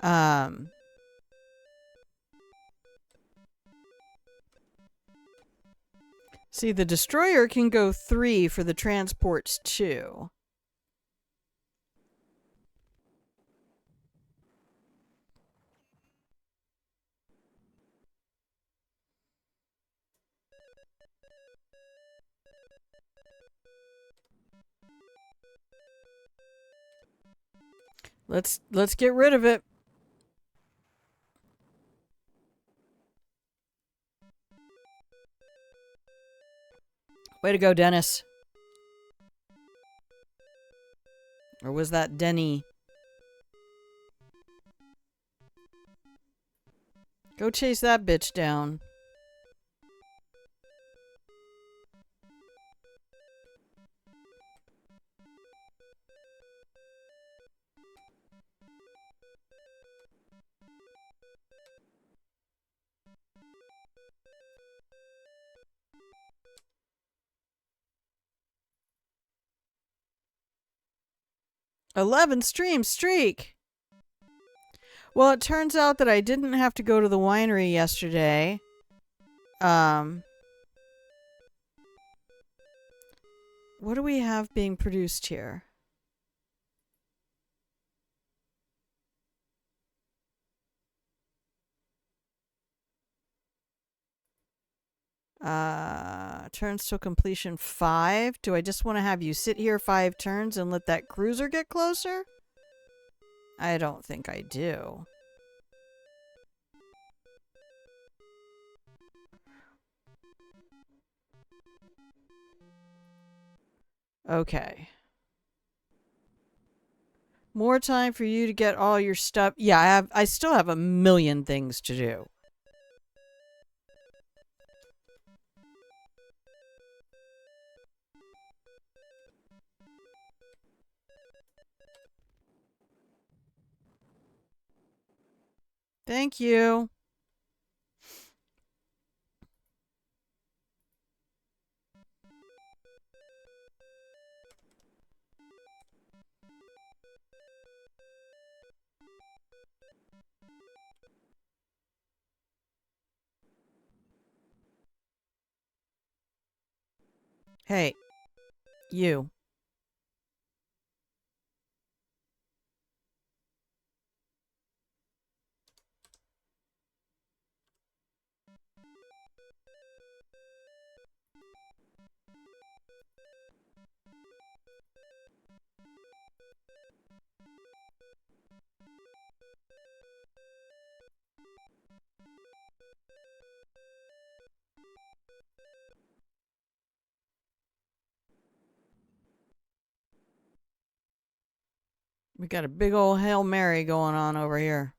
[SPEAKER 1] Um, see, the destroyer can go 3 for the transports 2. Let's get rid of it. Way to go, Dennis. Or was that Denny? Go chase that bitch down. '11 stream streak. Well, it turns out that I didn't have to go to the winery yesterday. What do we have being produced here? Turns to completion 5. Do I just want to have you sit here 5 turns and let that cruiser get closer? I don't think I do. Okay. More time for you to get all your stuff. Yeah, I still have a million things to do. Thank you. Hey, you. We got a big old Hail Mary going on over here.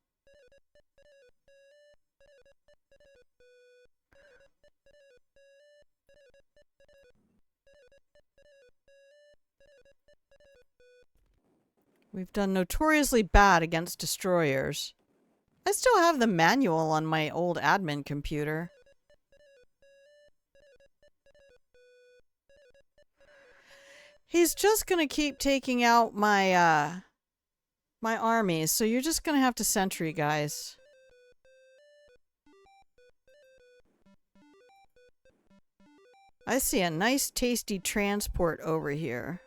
[SPEAKER 1] We've done notoriously bad against destroyers. I still have the manual on my old admin computer. He's just gonna keep taking out my my armies, so you're just gonna have to sentry, guys. I see a nice tasty transport over here.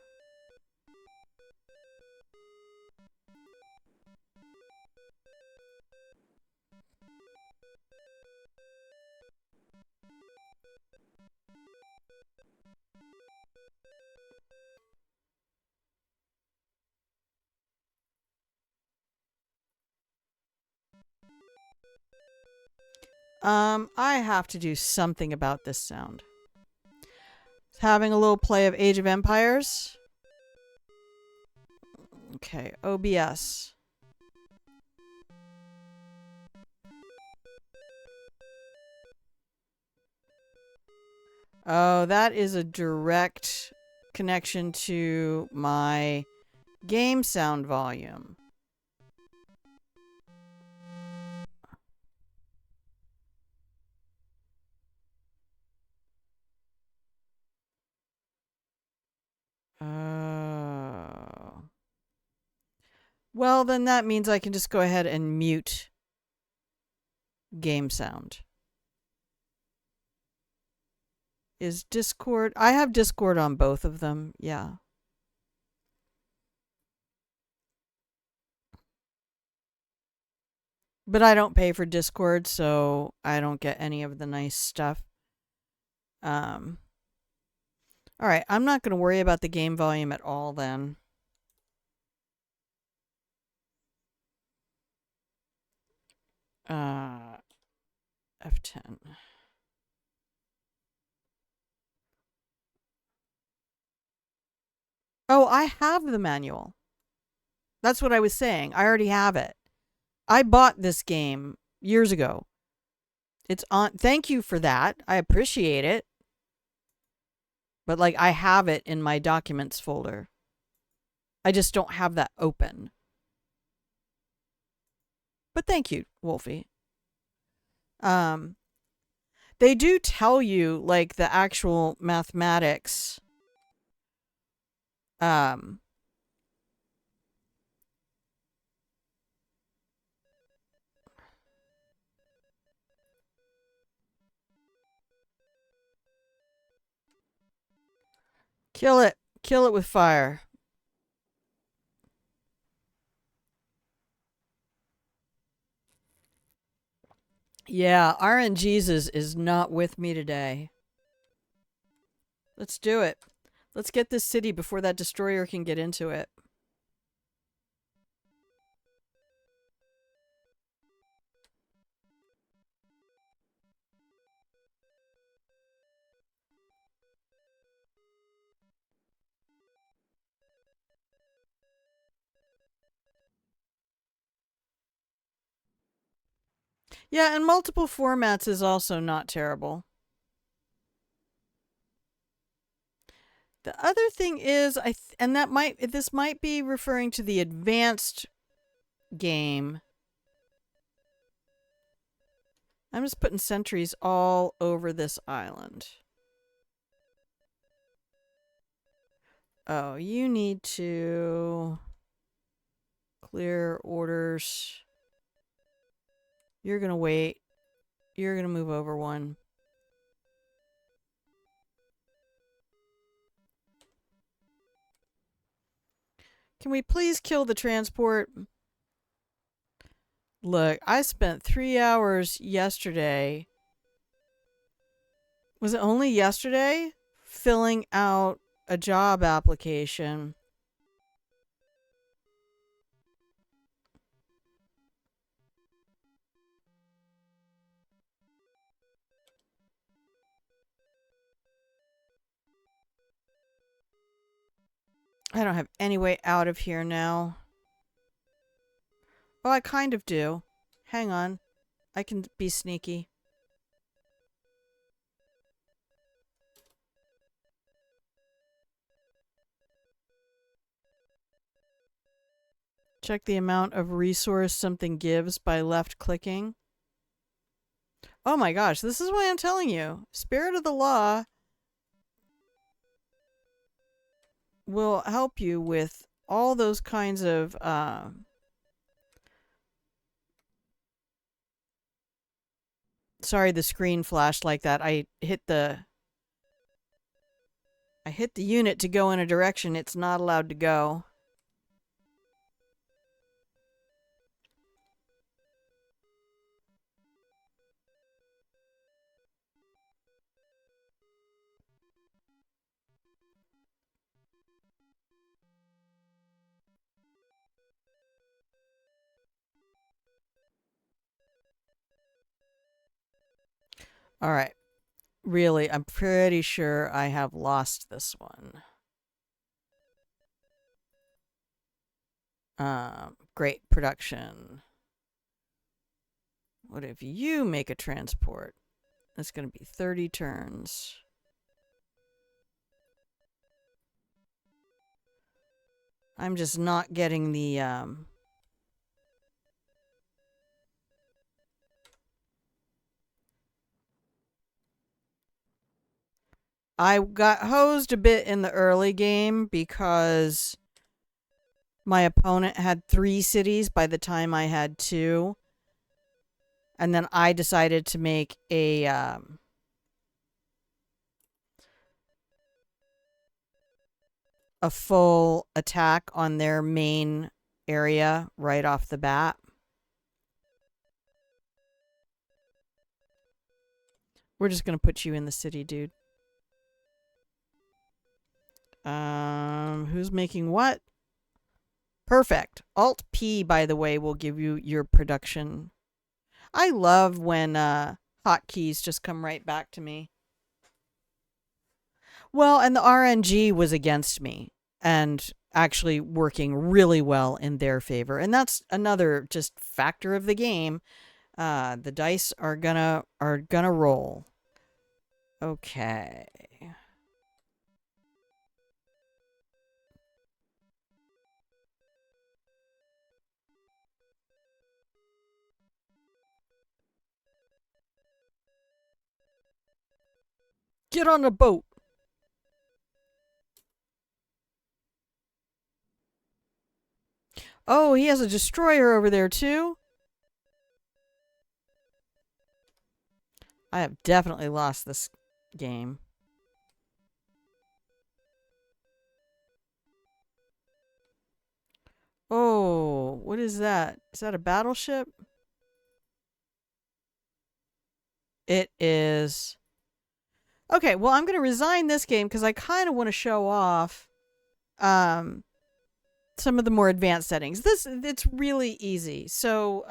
[SPEAKER 1] I have to do something about this sound. Having a little play of Age of Empires. Okay, OBS. Oh, that is a direct connection to my game sound volume. Oh. Well, then that means I can just go ahead and mute game sound. Is Discord... I have Discord on both of them, yeah. But I don't pay for Discord, so I don't get any of the nice stuff. Alright, I'm not going to worry about the game volume at all then. F10. Oh, I have the manual. That's what I was saying. I already have it. I bought this game years ago. It's on. Thank you for that. I appreciate it. But, like, I have it in my documents folder. I just don't have that open. But thank you, Wolfie. They do tell you, like, the actual mathematics. Kill it. Kill it with fire. Yeah, RNG's is not with me today. Let's do it. Let's get this city before that destroyer can get into it. Yeah, and multiple formats is also not terrible. The other thing is, and this might be referring to the advanced game. I'm just putting sentries all over this island. Oh, you need to clear orders. You're gonna wait. You're gonna move over one. Can we please kill the transport? Look, I spent 3 hours yesterday. Was it only yesterday? Filling out a job application. I don't have any way out of here now. Oh, I kind of do. Hang on. I can be sneaky. Check the amount of resource something gives by left clicking. Oh my gosh, this is why I'm telling you. Spirit of the Law will help you with all those kinds of sorry, the screen flashed like that. I hit the unit to go in a direction it's not allowed to go. All right. Really, I'm pretty sure I have lost this one. Great production. What if you make a transport? That's going to be 30 turns. I'm just not getting the I got hosed a bit in the early game because my opponent had 3 cities by the time I had 2. And then I decided to make a full attack on their main area right off the bat. We're just going to put you in the city, dude. Who's making what? Perfect. Alt P, by the way, will give you your production. I love when hotkeys just come right back to me. Well, and the RNG was against me and actually working really well in their favor. And that's another just factor of the game. The dice are gonna roll. Okay. Get on the boat. Oh, he has a destroyer over there too. I have definitely lost this game. Oh, what is that? Is that a battleship? It is. Okay, well, I'm going to resign this game because I kind of want to show off some of the more advanced settings. It's really easy. So,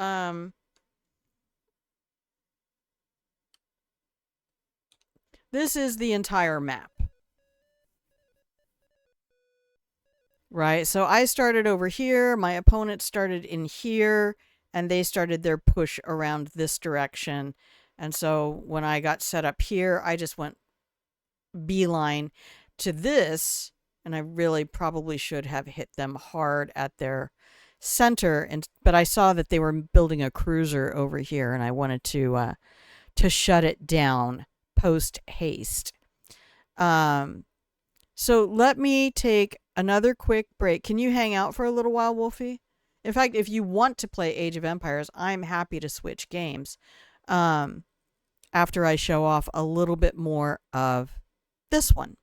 [SPEAKER 1] this is the entire map. Right? So I started over here, my opponent started in here, and they started their push around this direction. And so when I got set up here, I just went beeline to this, and I really probably should have hit them hard at their center, but I saw that they were building a cruiser over here, and I wanted to shut it down post haste. So let me take another quick break. Can you hang out for a little while, Wolfie? In fact, if you want to play Age of Empires, I'm happy to switch games after I show off a little bit more of this one.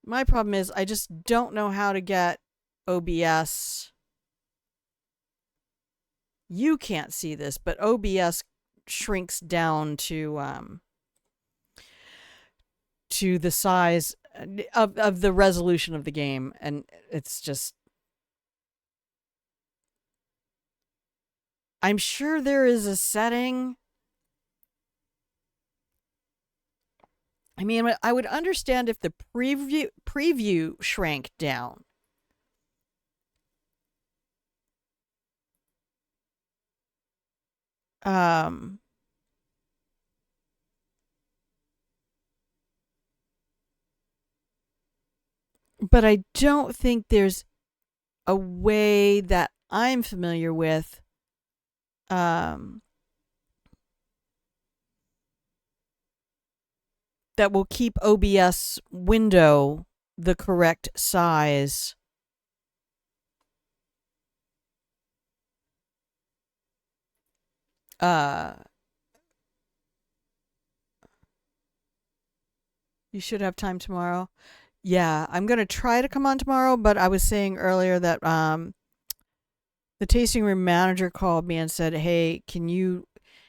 [SPEAKER 1] My problem is I just don't know how to get OBS. You can't see this, but OBS shrinks down to the size of the resolution of the game, and it's just, I'm sure there is a setting. I mean, I would understand if the preview shrank down. Um, but I don't think there's a way that I'm familiar with um, that will keep OBS window the correct size. Uh, you should have time tomorrow. Yeah, I'm gonna try to come on tomorrow, but I was saying earlier that the tasting room manager called me and said, "Hey, can you,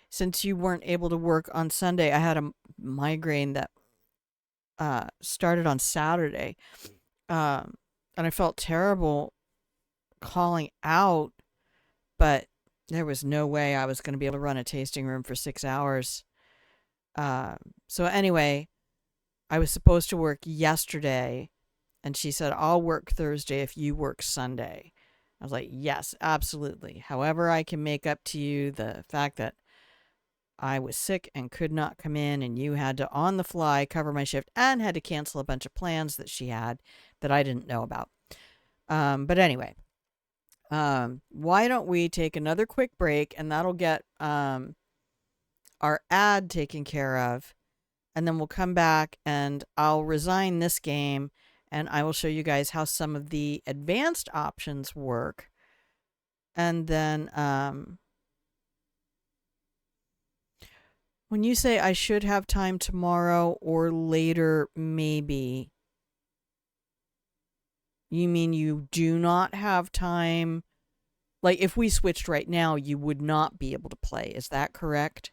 [SPEAKER 1] since you weren't able to work on Sunday, I had a migraine that started on Saturday, um, and I felt terrible calling out, but there was no way I was going to be able to run a tasting room for 6 hours. Uh, so anyway, I was supposed to work yesterday, and she said, I'll work Thursday if you work Sunday. I was like, yes, absolutely. However, I can make up to you the fact that I was sick and could not come in, and you had to, on the fly, cover my shift and had to cancel a bunch of plans that she had that I didn't know about. But anyway, why don't we take another quick break, and that'll get our ad taken care of, and then we'll come back and I'll resign this game and I will show you guys how some of the advanced options work. And then when you say I should have time tomorrow or later, maybe, you mean you do not have time? Like if we switched right now, you would not be able to play. Is that correct?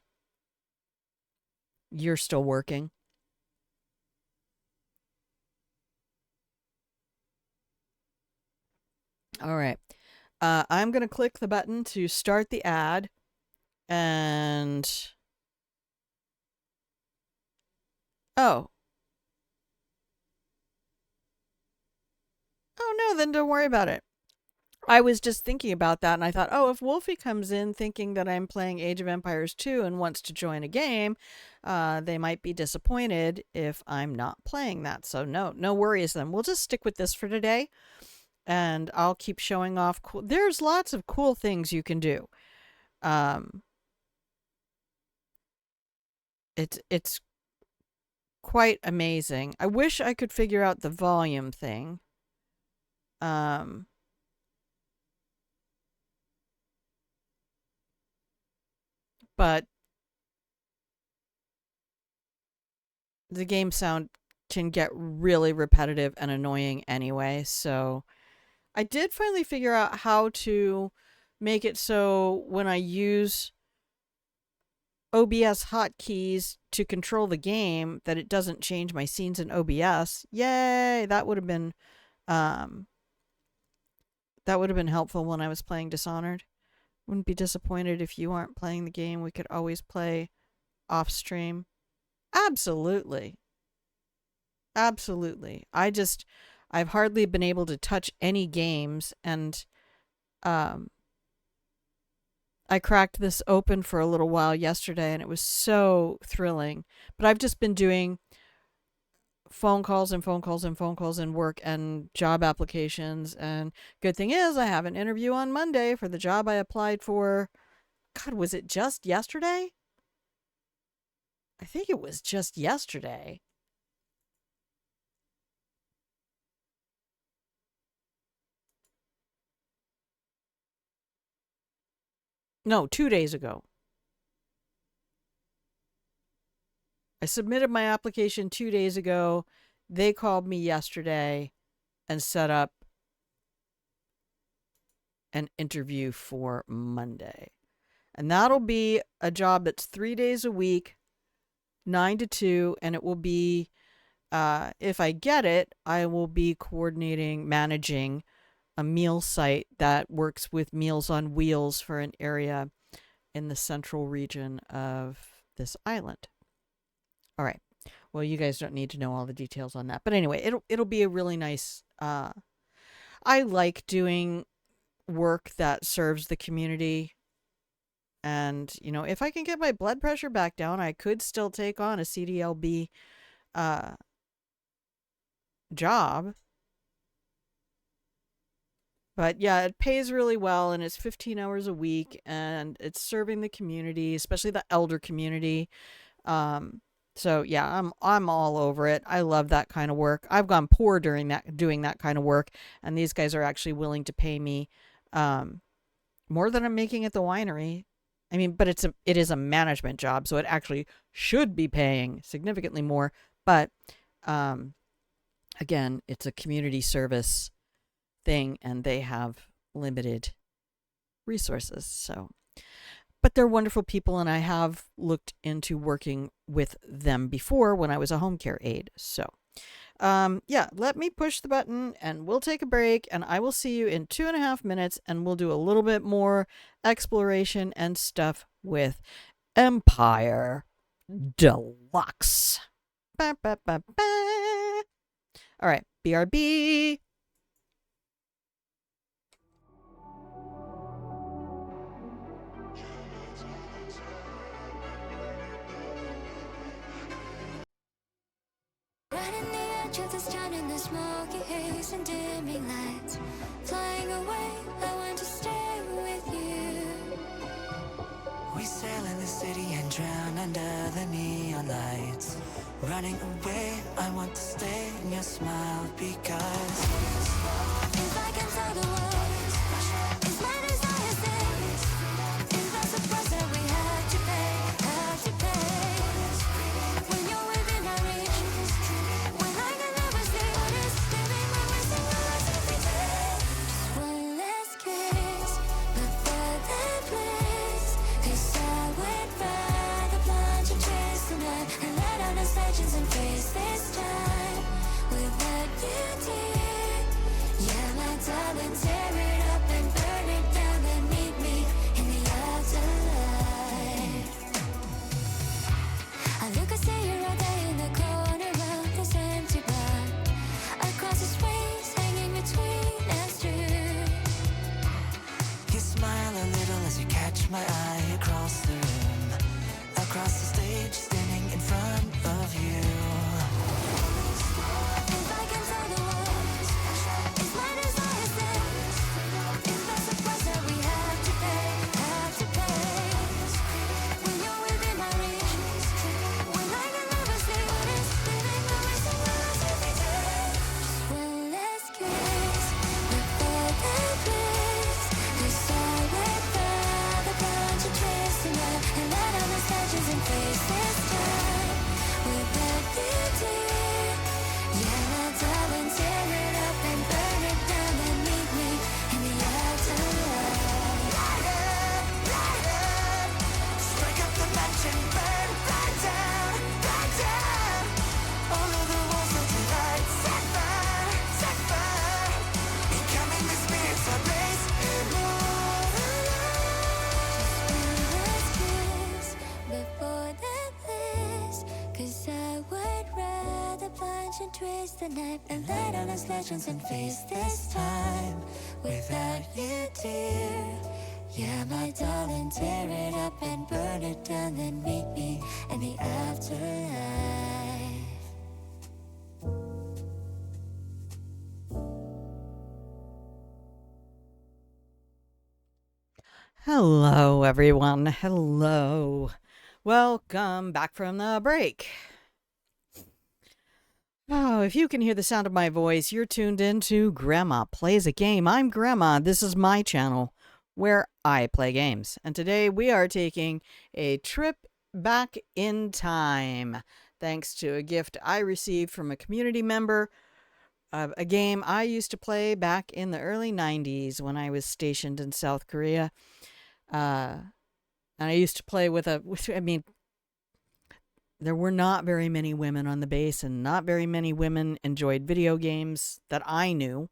[SPEAKER 1] You're still working? All right. I'm going to click the button to start the ad. And oh, oh no, then don't worry about it. I was just thinking about that and I thought, oh, if Wolfie comes in thinking that I'm playing Age of Empires 2 and wants to join a game, they might be disappointed if I'm not playing that. So no worries then. We'll just stick with this for today and I'll keep showing off cool. There's lots of cool things you can do. It's quite amazing. I wish I could figure out the volume thing. Um but the game sound can get really repetitive and annoying anyway. So I did finally figure out how to make it so when I use OBS hotkeys to control the game that it doesn't change my scenes in OBS. Yay! Um that would have been helpful when I was playing Dishonored. Wouldn't be disappointed if you aren't playing the game. We could always play off stream. Absolutely. Absolutely. I've hardly been able to touch any games, and um, I cracked this open for a little while yesterday, and it was so thrilling. But I've just been doing phone calls and phone calls and phone calls and work and job applications. And good thing is, I have an interview on Monday for the job I applied for. God, was it just yesterday? I think it was just yesterday. No, 2 days ago. I submitted my application 2 days ago. They called me yesterday and set up an interview for Monday. And that'll be a job that's 3 days a week, 9 to 2, and it will be, if I get it, I will be coordinating, managing a meal site that works with Meals on Wheels for an area in the central region of this island. All right. Well, you guys don't need to know all the details on that. But anyway, it'll be a really nice I like doing work that serves the community. And, you know, if I can get my blood pressure back down, I could still take on a CDLB job. But yeah, it pays really well, and it's 15 hours a week, and it's serving the community, especially the elder community. Um, so yeah, I'm all over it. I love that kind of work. I've gone poor during that doing that kind of work, and these guys are actually willing to pay me more than I'm making at the winery. I mean, but it is a management job, so it actually should be paying significantly more. But um, again, it's a community service thing, and they have limited resources. So, but they're wonderful people, and I have looked into working with them before when I was a home care aide. So, yeah, let me push the button and we'll take a break, and I will see you in 2.5 minutes, and we'll do a little bit more exploration and stuff with Empire Deluxe. Ba, ba, ba, ba. All right, BRB.
[SPEAKER 3] Right in the edge of this town in the smoky haze and dimming lights. Flying away, I want to stay with you.
[SPEAKER 4] We sail in the city and drown under the neon lights. Running away, I want to stay in your smile because
[SPEAKER 3] If I can tell the world, it's my desire things. Is the price that we have to pay, have to pay. When you're within my reach, when I can never see what is living when we sing our lives every day. Just one last kiss before the bliss. 'Cause I would rather plunge and chase the night and let out our legends and face this time without you, dear. Yeah, my darling, tear it up and burn it down, then meet me in the afterlife. I look, I see you right there in the corner of this empty bar. Across the space, hanging between us two.
[SPEAKER 4] you smile a little as you catch my eye across the room, across the stage, standing in front of you.
[SPEAKER 3] If I can tell the world, it's my desire things. Is the price that we have to pay, have to pay. When you're within my reach, when I can never see what is living when we sing our lives every day. Just one last kiss before the bliss. 'Cause I would rather plunge and chase the night and let out the legends and face this time without you, dear. Yeah, my darling, tear it up and burn it down and meet me in the afterlife.
[SPEAKER 4] Strike up the match and burn right down, right down. All of the walls that you light, set fire, set fire. Becoming the spirits of blaze
[SPEAKER 3] Before the bliss, 'cause I would rather plunge and twist the knife and lay down his legends and face this time without you, dear. Yeah, my darling, tear it up and burn it down, then meet me in the afterlife.
[SPEAKER 1] Hello, everyone. Hello. Welcome back from the break. Oh, if you can hear the sound of my voice, you're tuned into Grandma Plays a Game. I'm Grandma. This is my channel where I play games. And today we are taking a trip back in time, thanks to a gift I received from a community member of a game I used to play back in the early 90s when I was stationed in South Korea. And I used to play with I mean, there were not very many women on the base, and not very many women enjoyed video games that I knew.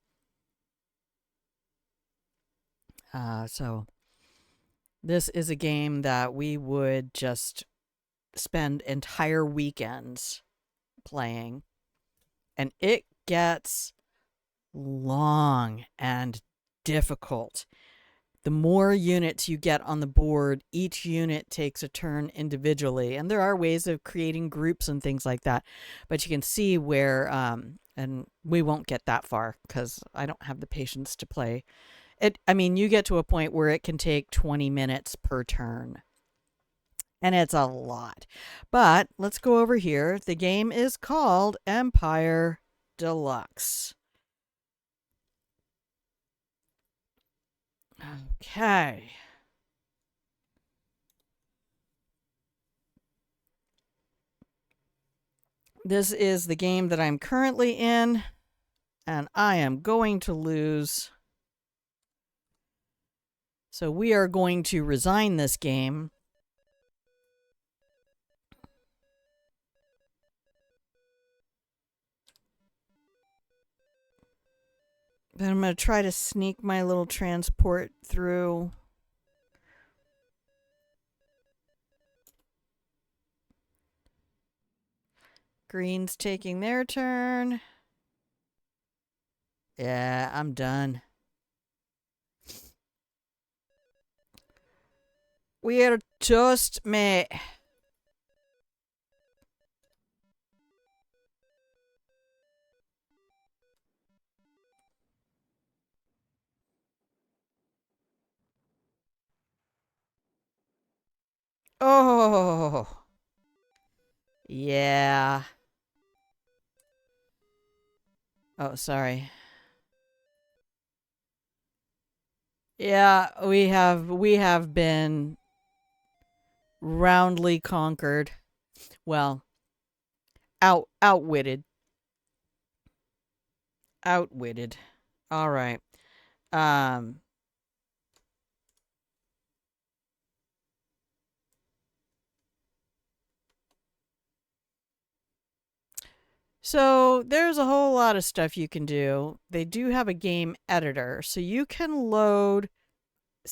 [SPEAKER 1] So this is a game that we would just spend entire weekends playing. And it gets long and difficult. the more units you get on the board, each unit takes a turn individually. And there are ways of creating groups and things like that. But you can see where, and we won't get that far because I don't have the patience to play it. I mean, you get to a point where it can take 20 minutes per turn. And it's a lot. But let's go over here. The game is called Empire Deluxe. Okay. This is the game that I'm currently in, and I am going to lose. So we are going to resign this game. But I'm going to try to sneak my little transport through. Green's taking their turn. Yeah, I'm done. We're toast, mate. Oh. Yeah. Oh, sorry. Yeah, we have been roundly conquered. Well, outwitted. Outwitted. All right. Um So there's a whole lot of stuff you can do. They do have a game editor, so you can load.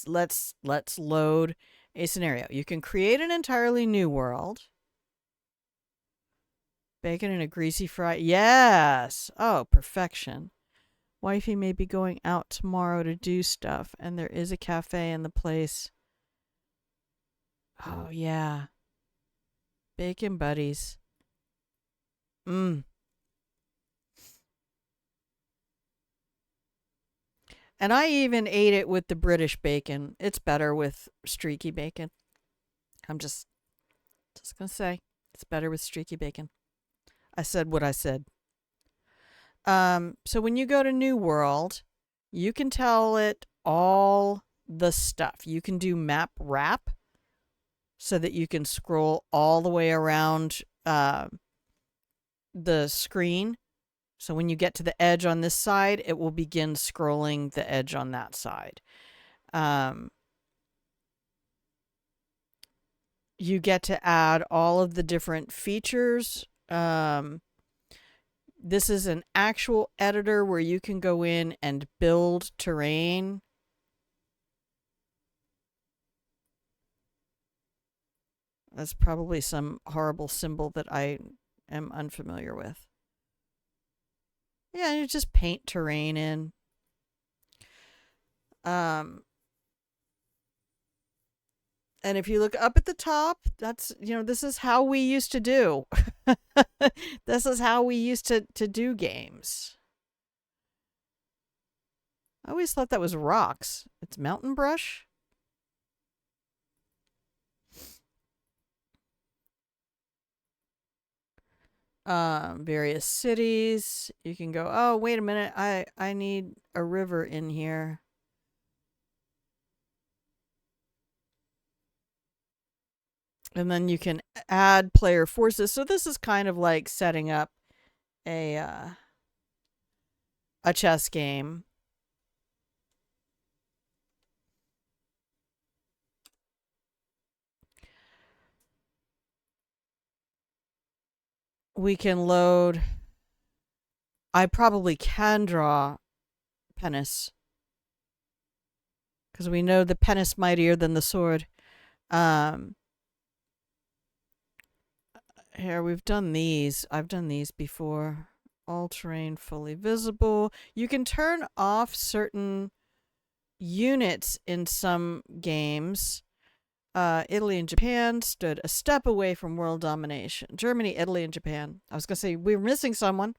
[SPEAKER 1] Let's load a scenario. You can create an entirely new world. Bacon and a greasy fry. Yes. Oh, perfection. Wifey may be going out tomorrow to do stuff, and there is a cafe in the place. Oh yeah. Bacon buddies. Mmm. And I even ate it with the British bacon. It's better with streaky bacon. I'm just gonna say it's better with streaky bacon. I said what I said. So when you go to New World, you can tell it all the stuff. You can do map wrap so that you can scroll all the way around the screen. So when you get to the edge on this side, it will begin scrolling the edge on that side. You get to add all of the different features. This is an actual editor where you can go in and build terrain. That's probably some horrible symbol that I am unfamiliar with. Yeah, you just paint terrain in. And if you look up at the top, that's, this is how we used to do. This is how we used to do games. I always thought that was rocks. It's mountain brush. Various cities. You can go, oh, wait a minute. I need a river in here. And then you can add player forces. So this is kind of like setting up a chess game. We can load. I probably can draw penis because we know the pen is mightier than the sword. Here, we've done these. I've done these before. All terrain fully visible. You can turn off certain units in some games. Italy and Japan stood a step away from world domination. Germany, Italy, and Japan. I was going to say we were missing someone.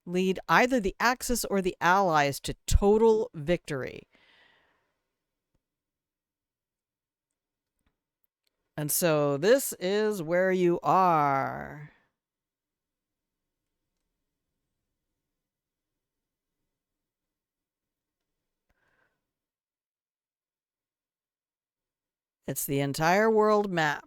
[SPEAKER 1] Lead either the Axis or the Allies to total victory. And so this is where you are. It's the entire world map.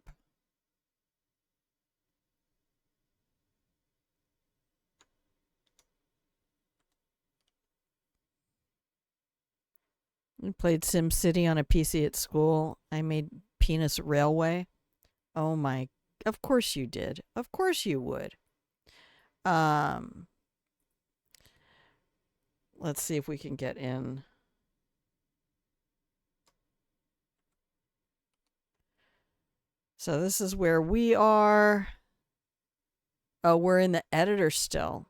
[SPEAKER 1] I played SimCity on a PC at school. I made Penis Railway. Oh my, of course you did. Of course you would. Let's see if we can get in. So this is where we are. Oh, we're in the editor still.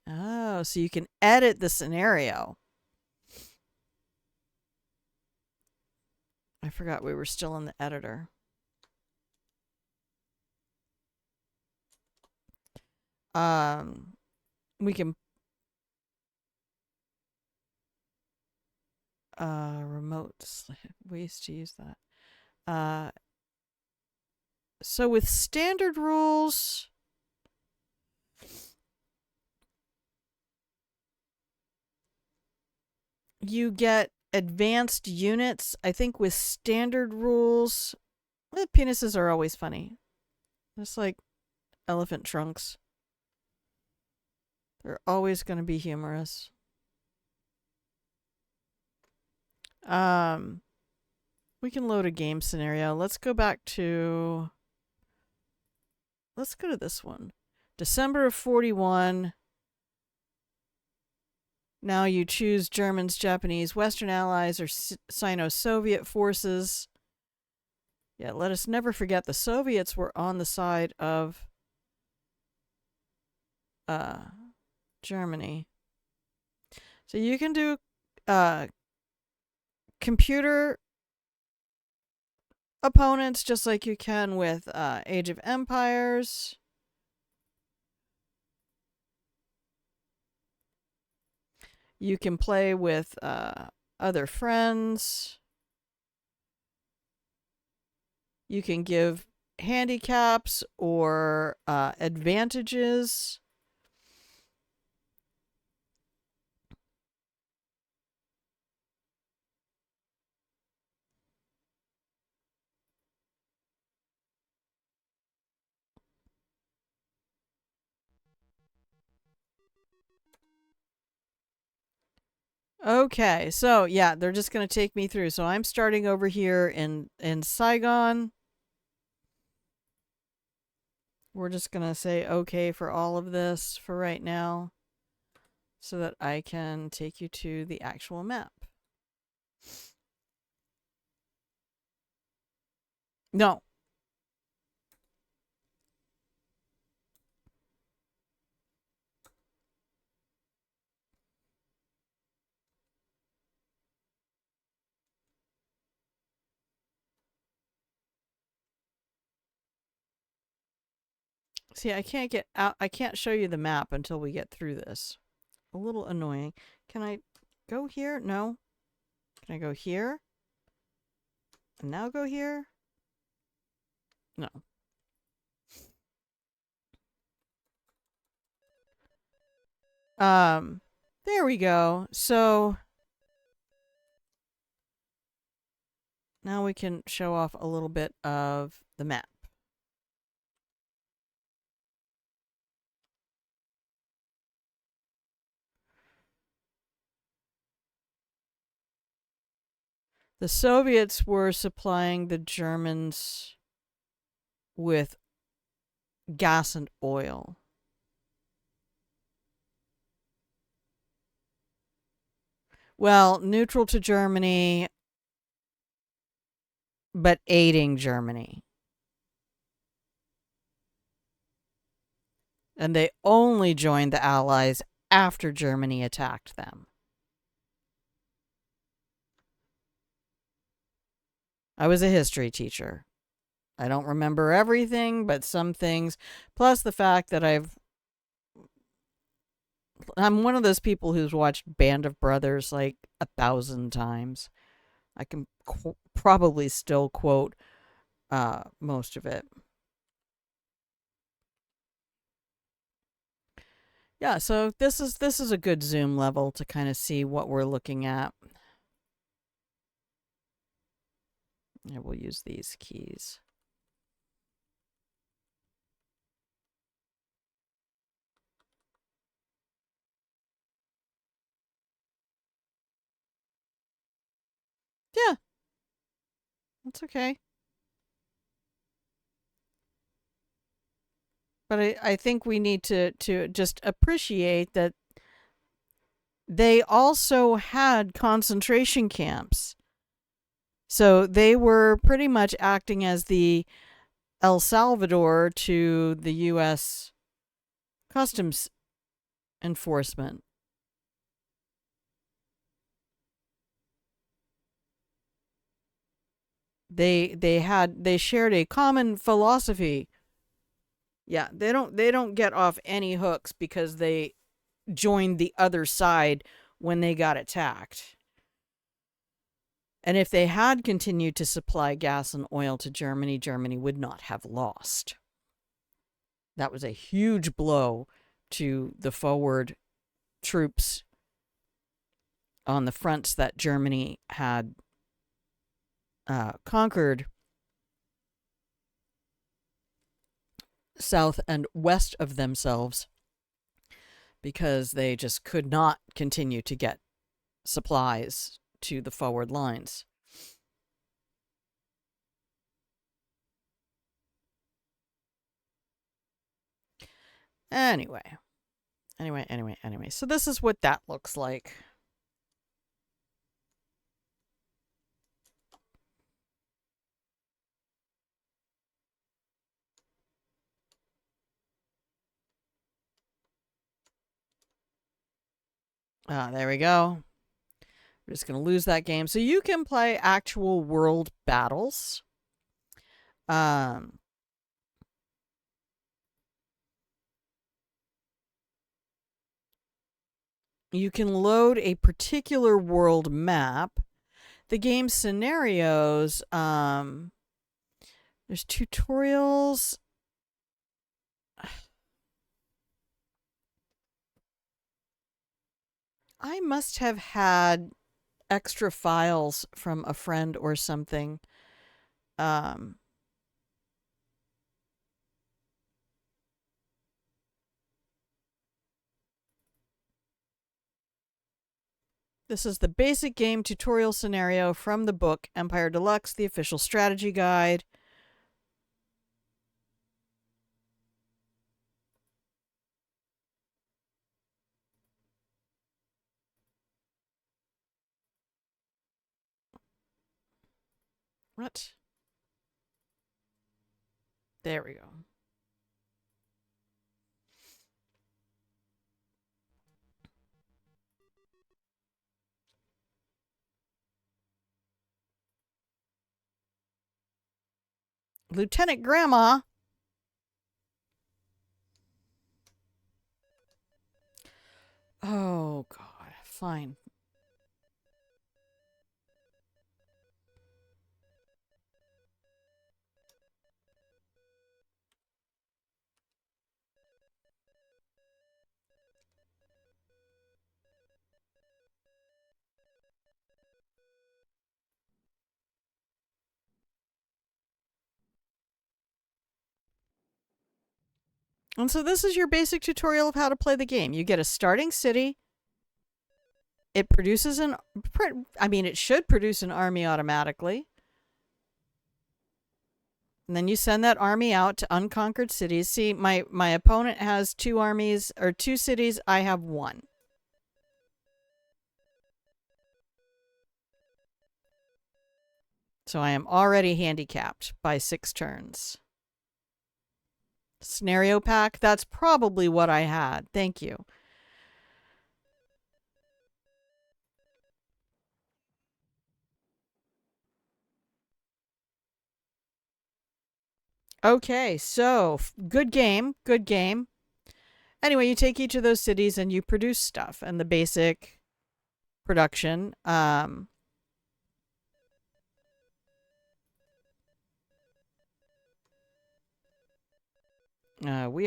[SPEAKER 1] Oh, so you can edit the scenario. I forgot we were still in the editor. We can remote ways to use that. So with standard rules, you get advanced units. I think with standard rules, penises are always funny. Just like elephant trunks. They're always going to be humorous. We can load a game scenario. Let's go back to... Let's go to this one. December of 41. Now you choose Germans, Japanese, Western Allies, or Sino-Soviet forces. Yeah, let us never forget the Soviets were on the side of Germany. So you can do computer opponents just like you can with Age of Empires. You can play with other friends. You can give handicaps or advantages. Okay, so yeah, they're just going to take me through. So I'm starting over here in Saigon. We're just going to say okay for all of this for right now so that I can take you to the actual map. No. See, I can't get out. I can't show you the map until we get through this. A little annoying. Can I go here? No. Can I go here? And now go here? No. There we go. So now we can show off a little bit of the map. The Soviets were supplying the Germans with gas and oil. Well, neutral to Germany, but aiding Germany. And they only joined the Allies after Germany attacked them. I was a history teacher. I don't remember everything, but some things. Plus the fact that I'm one of those people who's watched Band of Brothers like 1,000 times. I can probably still quote most of it. Yeah, so this is a good zoom level to kind of see what we're looking at. And we'll use these keys. Yeah, that's okay. But I think we need to just appreciate that they also had concentration camps. So they were pretty much acting as the El Salvador to the U.S. Customs Enforcement. They shared a common philosophy. Yeah, they don't get off any hooks because they joined the other side when they got attacked. And if they had continued to supply gas and oil to Germany, Germany would not have lost. That was a huge blow to the forward troops on the fronts that Germany had conquered south and west of themselves, because they just could not continue to get supplies to the forward lines. Anyway. So this is what that looks like. There we go. We're just going to lose that game. So you can play actual world battles. You can load a particular world map. The game scenarios, there's tutorials. I must have had extra files from a friend or something. This is the basic game tutorial scenario from the book Empire Deluxe, the official strategy guide. What? There we go. Lieutenant Grandma. Oh, God. Fine. And so this is your basic tutorial of how to play the game. You get a starting city. It produces it should produce an army automatically. And then you send that army out to unconquered cities. See, my opponent has 2 armies or 2 cities. I have 1. So I am already handicapped by 6 turns. Scenario pack, that's probably what I had. Thank you. Okay, so good game, good game. Anyway, you take each of those cities and you produce stuff, and the basic production. We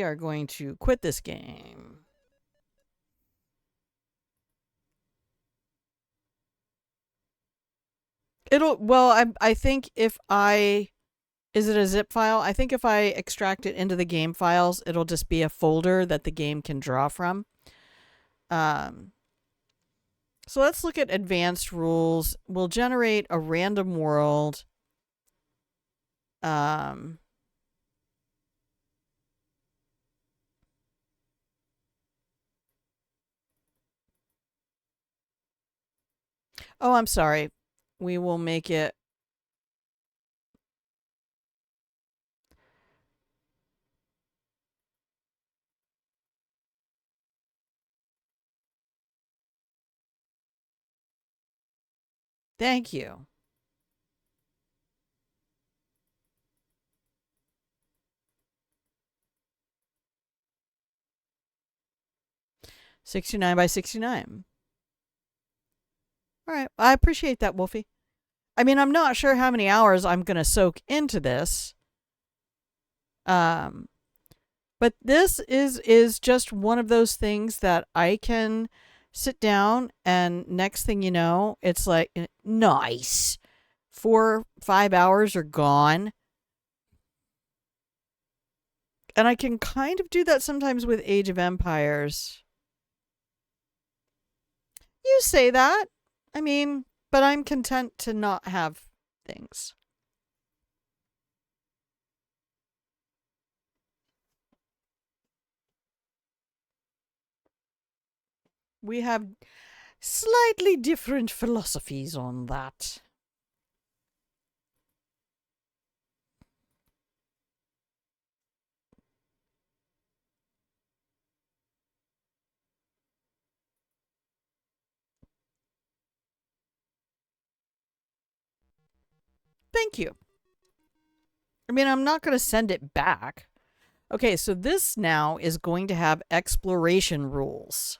[SPEAKER 1] are going to quit this game. I think if I, is it a zip file? I think if I extract it into the game files, it'll just be a folder that the game can draw from. Um, so let's look at advanced rules. We'll generate a random world. Um, oh, I'm sorry. We will make it. Thank you. $69 by $69. All right. I appreciate that, Wolfie. I mean, I'm not sure how many hours I'm going to soak into this. But this is just one of those things that I can sit down and next thing you know, it's like nice. 4-5 hours are gone. And I can kind of do that sometimes with Age of Empires. You say that. I mean, but I'm content to not have things. We have slightly different philosophies on that. Thank you. I mean, I'm not going to send it back. Okay, so this now is going to have exploration rules.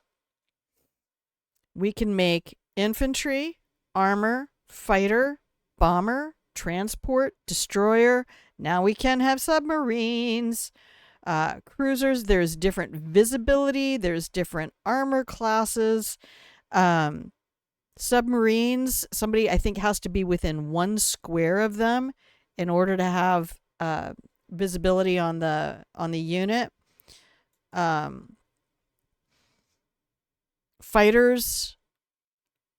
[SPEAKER 1] We can make infantry, armor, fighter, bomber, transport, destroyer. Now we can have submarines, cruisers. There's different visibility. There's different armor classes. Submarines, somebody I think has to be within 1 square of them in order to have visibility on the unit. Fighters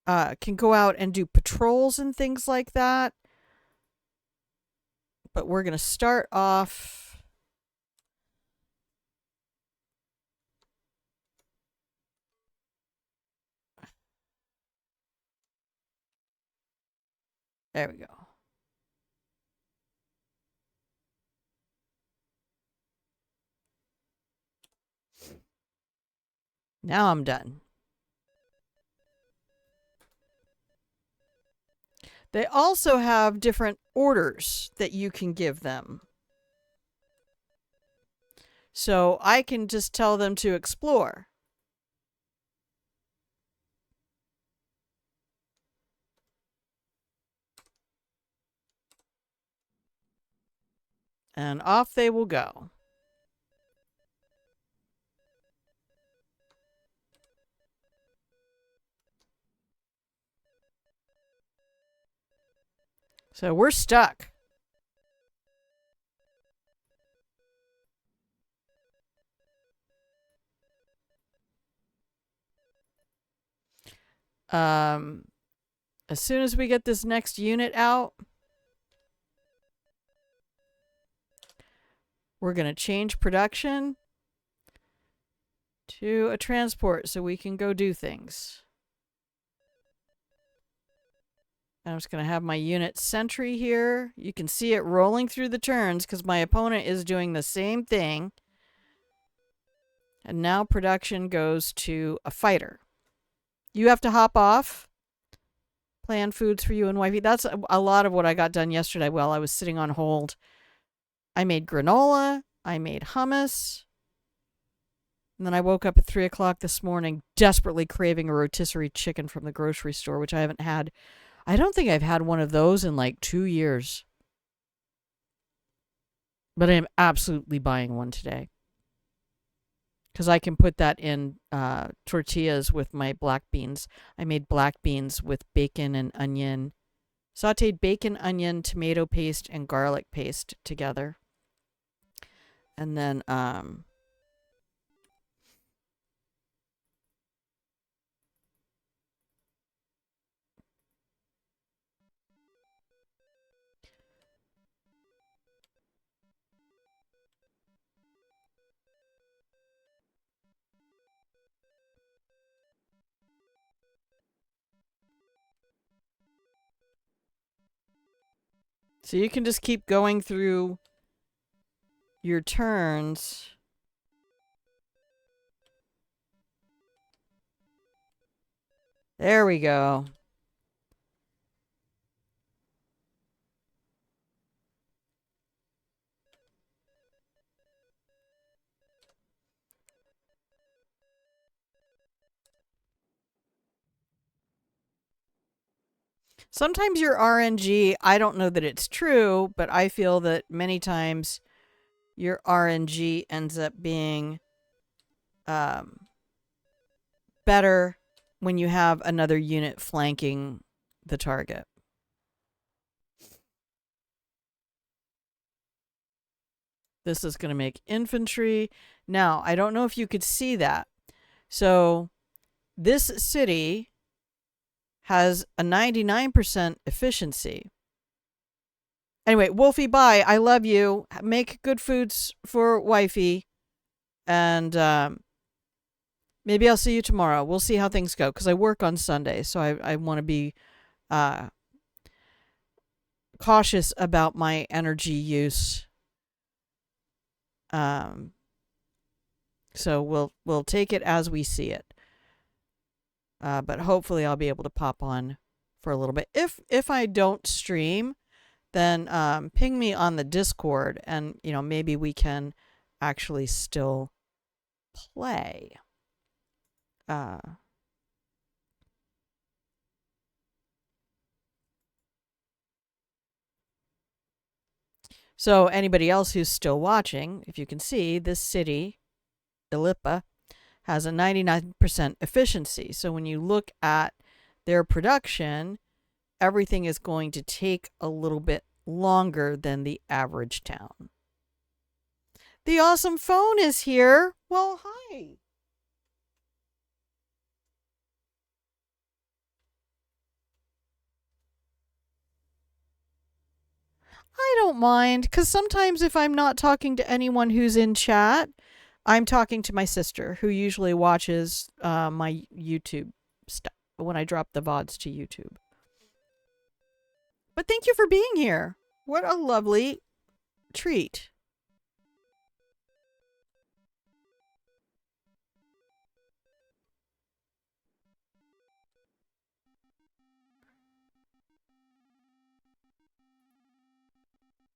[SPEAKER 1] can go out and do patrols and things like that. But we're going to start off. There we go. Now I'm done. They also have different orders that you can give them. So I can just tell them to explore. And off they will go. So we're stuck. As soon as we get this next unit out, we're going to change production to a transport so we can go do things. I'm just going to have my unit sentry here. You can see it rolling through the turns because my opponent is doing the same thing. And now production goes to a fighter. You have to hop off. Plan foods for you and wifey. That's a lot of what I got done yesterday while I was sitting on hold. I made granola. I made hummus. And then I woke up at 3 o'clock this morning desperately craving a rotisserie chicken from the grocery store, which I haven't had. I don't think I've had one of those in like 2 years. But I am absolutely buying one today. Because I can put that in tortillas with my black beans. I made black beans with bacon and onion. Sauteed bacon, onion, tomato paste, and garlic paste together. And then so you can just keep going through your turns. There we go. Sometimes your RNG, I don't know that it's true, but I feel that many times your RNG ends up being better when you have another unit flanking the target. This is going to make infantry. Now, I don't know if you could see that. So, this city has a 99% efficiency. Anyway, Wolfie, bye. I love you. Make good foods for wifey. And maybe I'll see you tomorrow. We'll see how things go. Because I work on Sunday. So I want to be cautious about my energy use. So we'll take it as we see it. But hopefully I'll be able to pop on for a little bit. If I don't stream, then ping me on the Discord, and maybe we can actually still play. So anybody else who's still watching, if you can see, this city, Illipa, has a 99% efficiency. So when you look at their production, everything is going to take a little bit longer than the average town. The awesome phone is here. Well, hi. I don't mind, because sometimes if I'm not talking to anyone who's in chat, I'm talking to my sister, who usually watches my YouTube stuff when I drop the VODs to YouTube. But thank you for being here. What a lovely treat.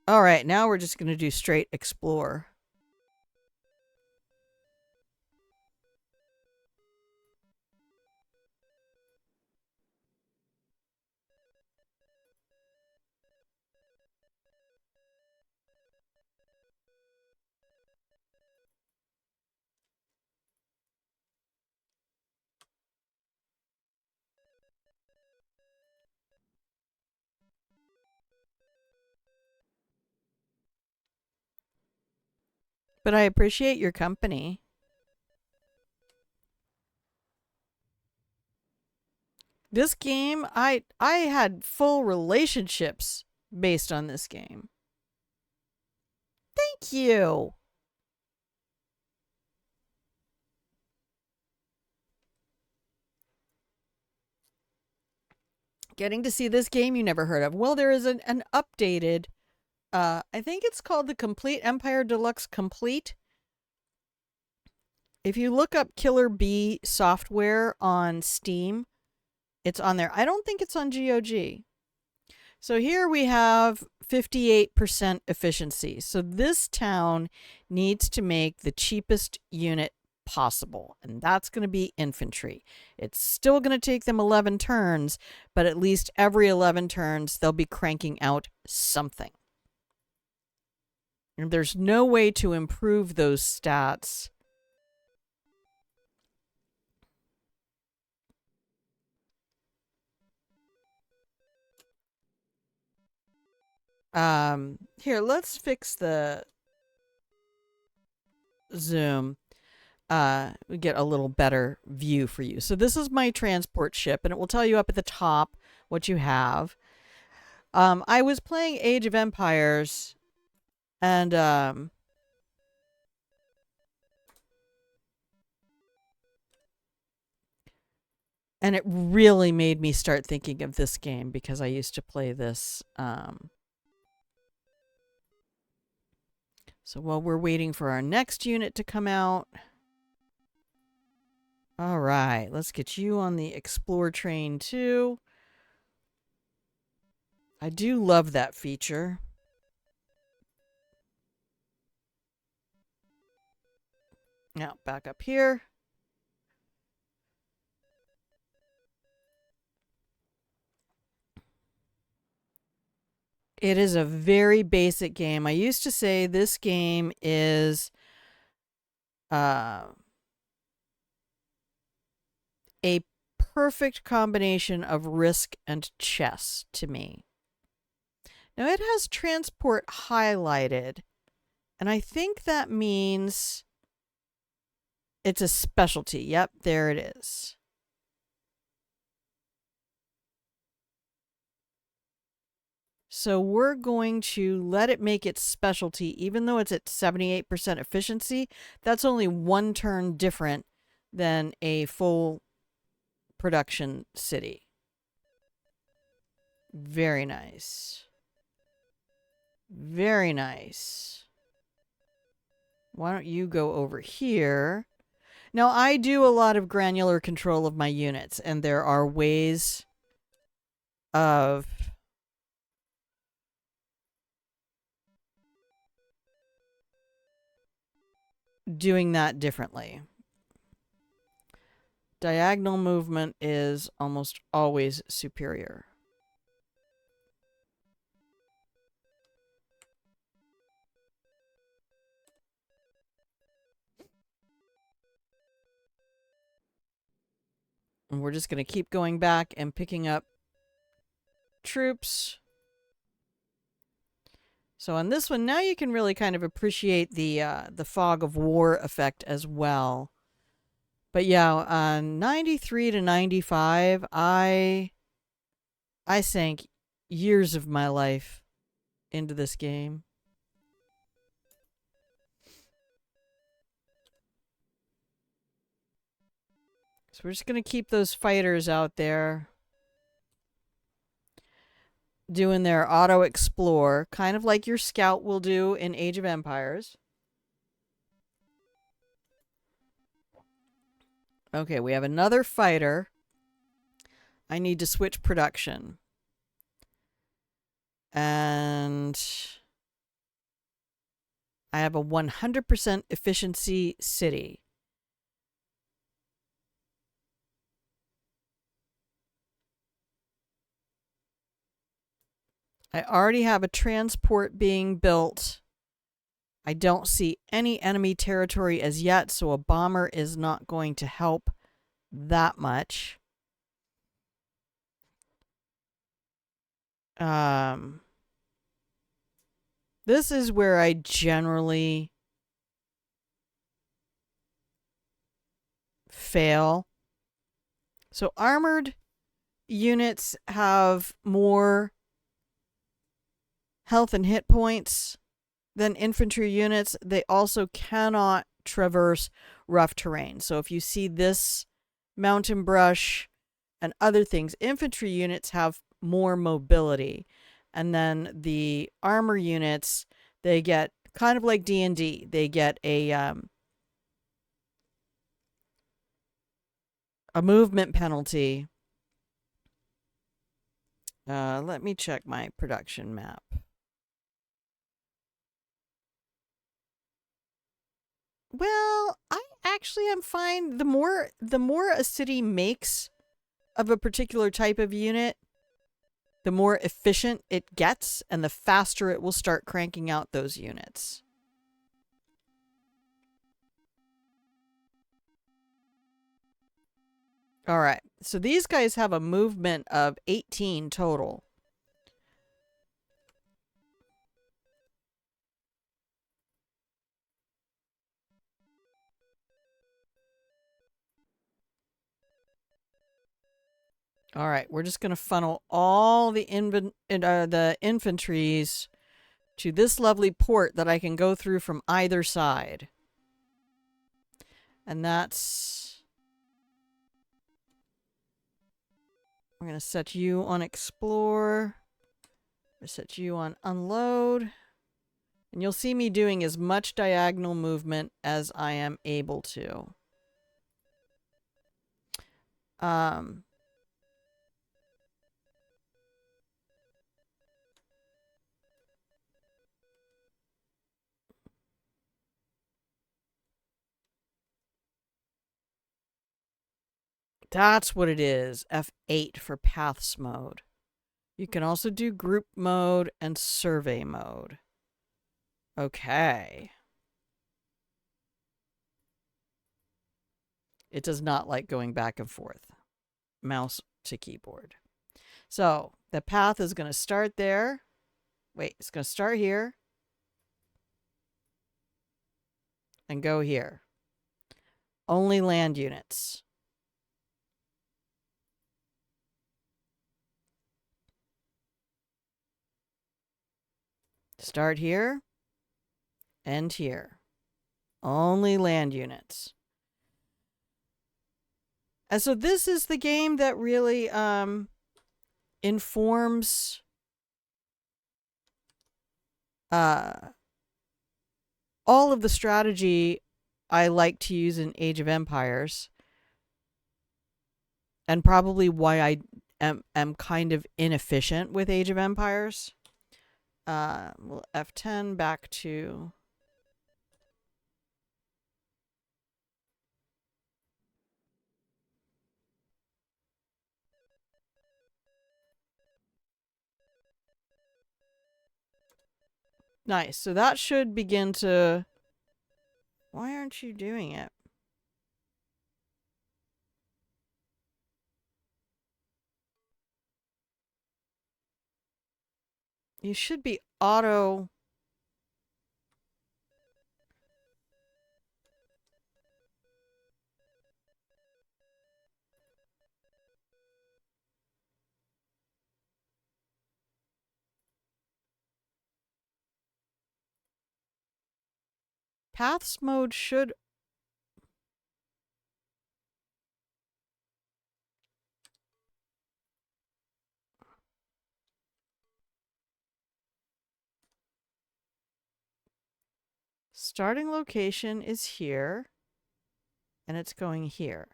[SPEAKER 1] All right, now we're just going to do straight explore. But I appreciate your company. This game, I had full relationships based on this game. Thank you. Getting to see this game you never heard of. Well, there is an updated, I think it's called the Complete Empire Deluxe Complete. If you look up Killer Bee software on Steam, it's on there. I don't think it's on GOG. So here we have 58% efficiency. So this town needs to make the cheapest unit possible, and that's going to be infantry. It's still going to take them 11 turns, but at least every 11 turns they'll be cranking out something. And there's no way to improve those stats here, let's fix the zoom. We get a little better view for you. So this is my transport ship, and it will tell you up at the top what you have. I was playing Age of Empires, and it really made me start thinking of this game because I used to play this. So while we're waiting for our next unit to come out, all right, let's get you on the Explore train too. I do love that feature. Now, back up here. It is a very basic game. I used to say this game is a perfect combination of Risk and chess to me. Now, it has transport highlighted, and I think that means it's a specialty. Yep, there it is. So we're going to let it make its specialty, even though it's at 78% efficiency. That's only one turn different than a full production city. Very nice. Very nice. Why don't you go over here? Now, I do a lot of granular control of my units, and there are ways of doing that differently. Diagonal movement is almost always superior. And we're just going to keep going back and picking up troops. So on this one, now you can really kind of appreciate the fog of war effect as well. But yeah, on 93 to 95, I sank years of my life into this game. So we're just going to keep those fighters out there doing their auto explore, kind of like your scout will do in Age of Empires. Okay, we have another fighter. I need to switch production. And I have a 100% efficiency city. I already have a transport being built. I don't see any enemy territory as yet, so a bomber is not going to help that much. This is where I generally fail. So armored units have more health and hit points than infantry units. They also cannot traverse rough terrain. So if you see this mountain brush and other things, infantry units have more mobility. And then the armor units, they get kind of like D&D. They get a movement penalty Let me check my production map. Well, I actually am fine. The more a city makes of a particular type of unit, the more efficient it gets and the faster it will start cranking out those units. All right. So these guys have a movement of 18 total. All right, we're just going to funnel all the infantries to this lovely port that I can go through from either side. And that's... I'm going to set you on explore. I'm going to set you on unload. And you'll see me doing as much diagonal movement as I am able to. That's what it is. F8 for paths mode. You can also do group mode and survey mode. Okay. It does not like going back and forth. Mouse to keyboard. So the path is going to start there. Wait, it's going to start here. And go here. Only land units. Start here. End here. Only land units. And so this is the game that really informs all of the strategy I like to use in Age of Empires. And probably why I am kind of inefficient with Age of Empires. We'll F10 back to... Nice. So that should begin to... Why aren't you doing it? You should be auto... Paths mode should... Starting location is here. And it's going here.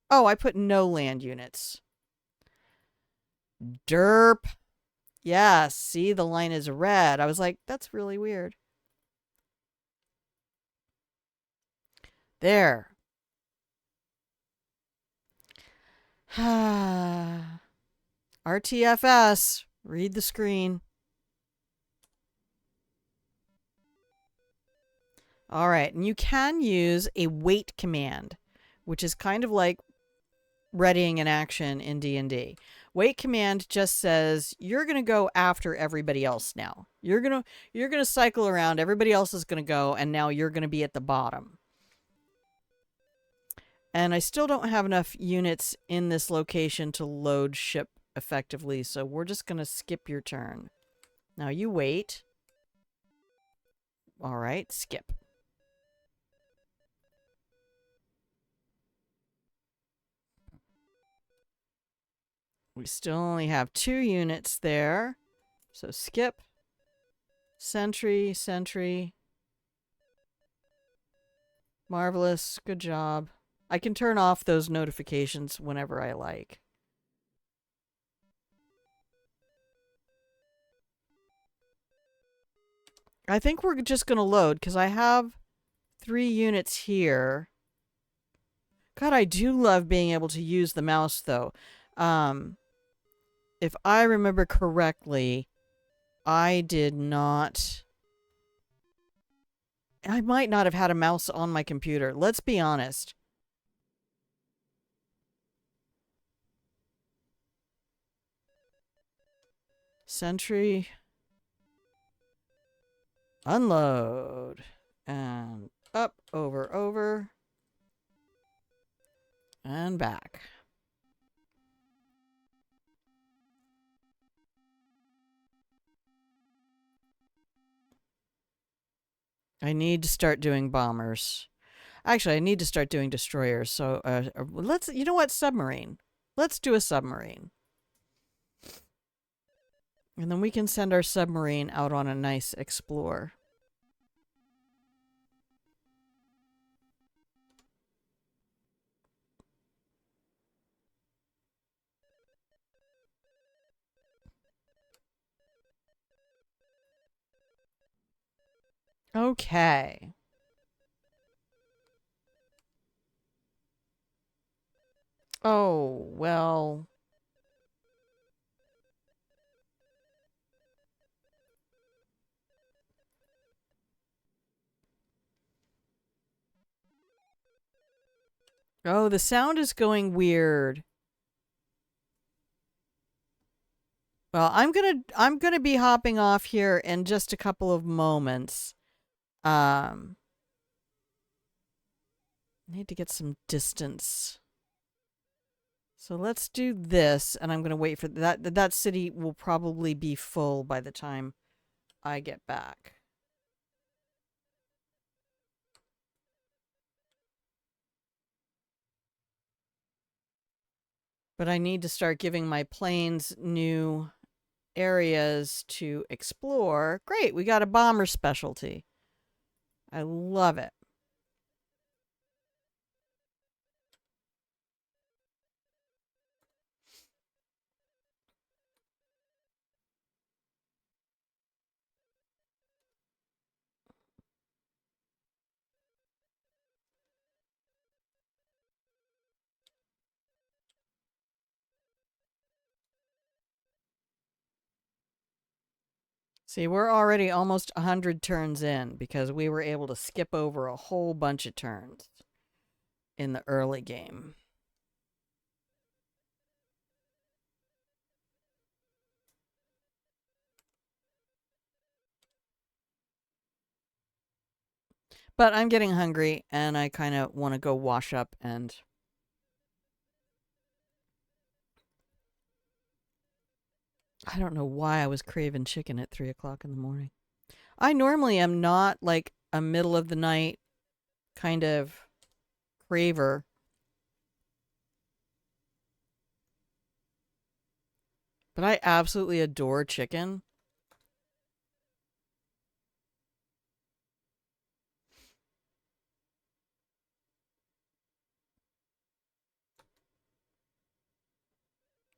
[SPEAKER 1] Oh, I put no land units. Derp. Yeah, see, the line is red. I was like, that's really weird. There. RTFS. Read the screen. All right, and you can use a wait command, which is kind of like readying an action in D&D. Wait command just says you're going to go after everybody else now. You're going to cycle around, everybody else is going to go, and now you're going to be at the bottom. And I still don't have enough units in this location to load ship effectively, so we're just going to skip your turn. Now you wait. All right, skip. We still only have 2 units there. So skip. Sentry, sentry. Marvelous. Good job. I can turn off those notifications whenever I like. I think we're just going to load because I have 3 units here. God, I do love being able to use the mouse, though. If I remember correctly, I did not. I might not have had a mouse on my computer. Let's be honest. Sentry. Unload. And up, over, over. And back. I need to start doing bombers. Actually, I need to start doing destroyers. So let's, you know what, submarine. Let's do a submarine. And then we can send our submarine out on a nice explore. Okay. Oh, well. Oh, the sound is going weird. Well, I'm gonna be hopping off here in just a couple of moments. Um Need to get some distance. So let's do this, and I'm gonna wait for that city will probably be full by the time I get back. But I need to start giving my planes new areas to explore. Great, we got a bomber specialty. I love it. See, we're already almost 100 turns in because we were able to skip over a whole bunch of turns in the early game. But I'm getting hungry and I kind of want to go wash up and I don't know why I was craving chicken at 3 o'clock in the morning. I normally am not like a middle of the night kind of craver. But I absolutely adore chicken.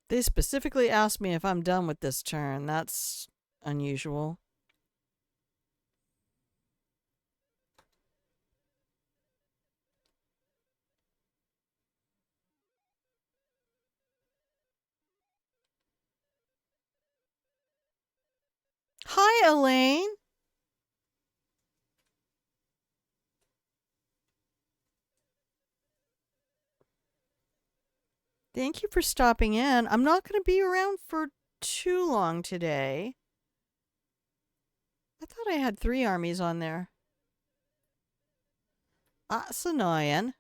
[SPEAKER 1] They specifically asked me if I'm done with this turn. That's unusual. Hi, Elaine. Thank you for stopping in. I'm not going to be around for too long today. I thought I had 3 armies on there. That's annoying.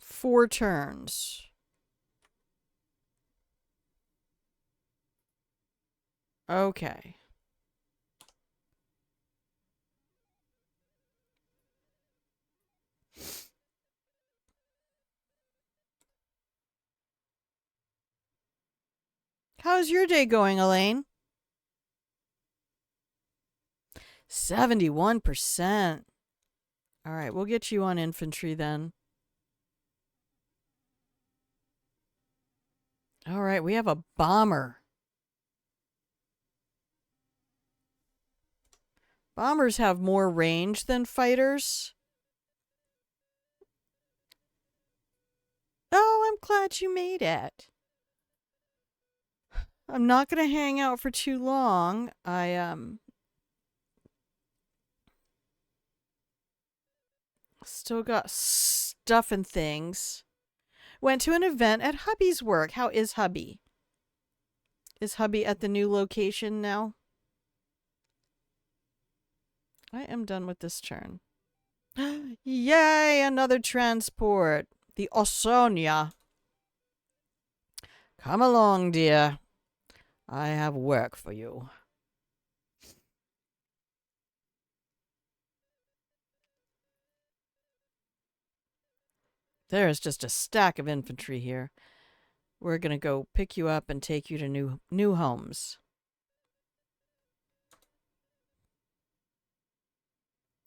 [SPEAKER 1] 4 turns. Okay. How's your day going, Elaine? 71%. All right, we'll get you on infantry then. All right, we have a bomber. Bombers have more range than fighters. Oh, I'm glad you made it. I'm not going to hang out for too long. I still got stuff and things. Went to an event at hubby's work. How is hubby? Is hubby at the new location now? I am done with this turn. Yay, another transport. The Ausonia. Come along, dear. I have work for you. There's just a stack of infantry here. We're going to go pick you up and take you to new homes.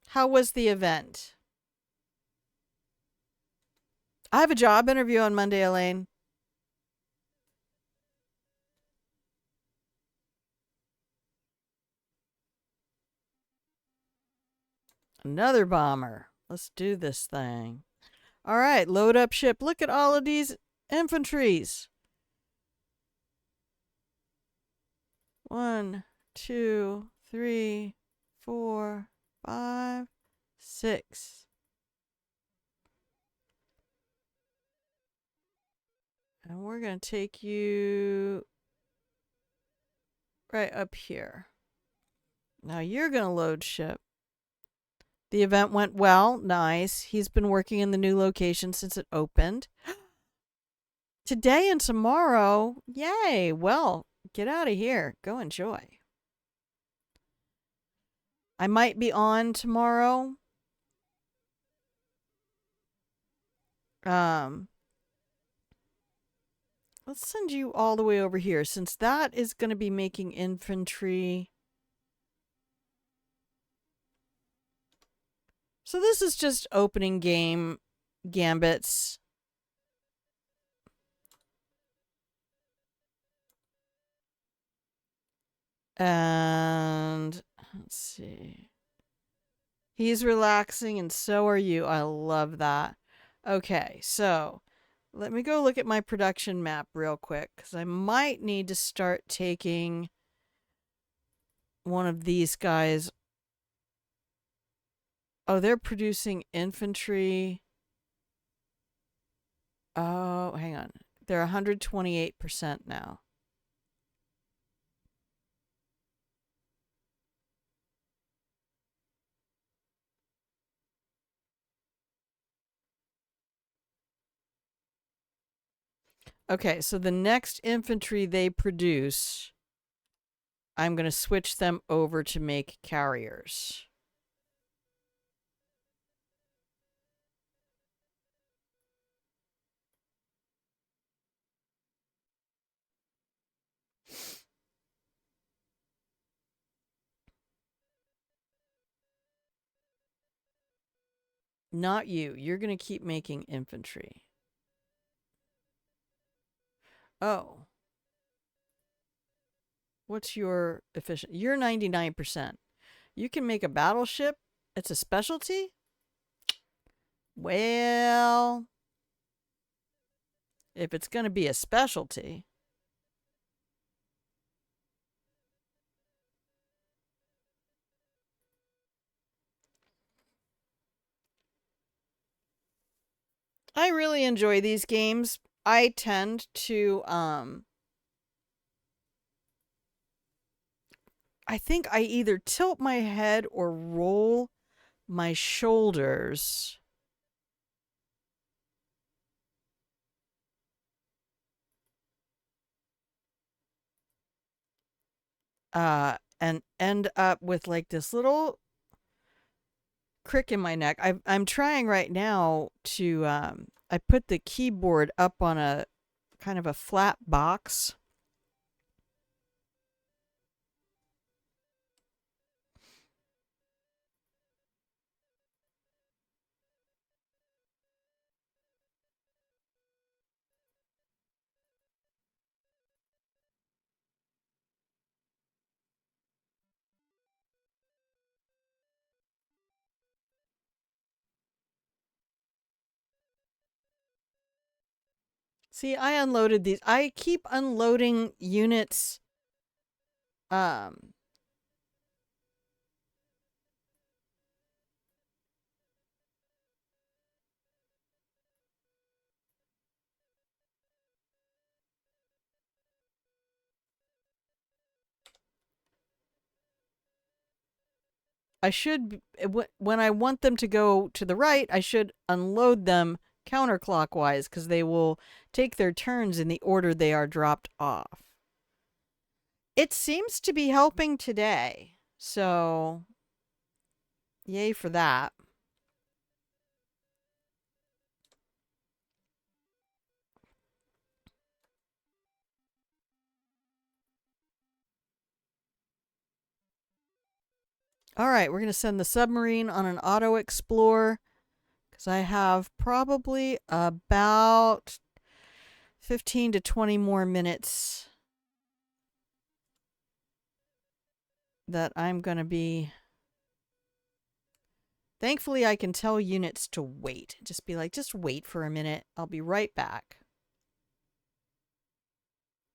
[SPEAKER 1] How was the event? I have a job interview on Monday, Elaine. Another bomber. Let's do this thing. All right, load up ship. Look at all of these infantries. 1, 2, 3, 4, 5, 6. And we're going to take you right up here. Now you're going to load ship. The event went well. Nice. He's been working in the new location since it opened. Today and tomorrow. Yay. Well, get out of here. Go enjoy. I might be on tomorrow. Let's send you all the way over here since that is going to be making infantry. So this is just opening game gambits. And let's see. He's relaxing and so are you. I love that. Okay, so let me go look at my production map real quick because I might need to start taking one of these guys. Oh, they're producing infantry. Oh, hang on. They're 128% now. Okay, so the next infantry they produce, I'm going to switch them over to make carriers. Not you. You're going to keep making infantry. Oh. What's your efficient? You're 99%. You can make a battleship? It's a specialty? Well, if it's going to be a specialty. I really enjoy these games. I tend to I think I either tilt my head or roll my shoulders. And end up with like this little crick in my neck. I'm trying right now to I put the keyboard up on a kind of a flat box. See, I unloaded these. I keep unloading units. Um, I should, when I want them to go to the right, I should unload them counterclockwise because they will take their turns in the order they are dropped off. It seems to be helping today. So, yay for that. All right, we're going to send the submarine on an auto explore because I have probably about 15 to 20 more minutes that I'm going to be. Thankfully, I can tell units to wait. Just be like, just wait for a minute. I'll be right back.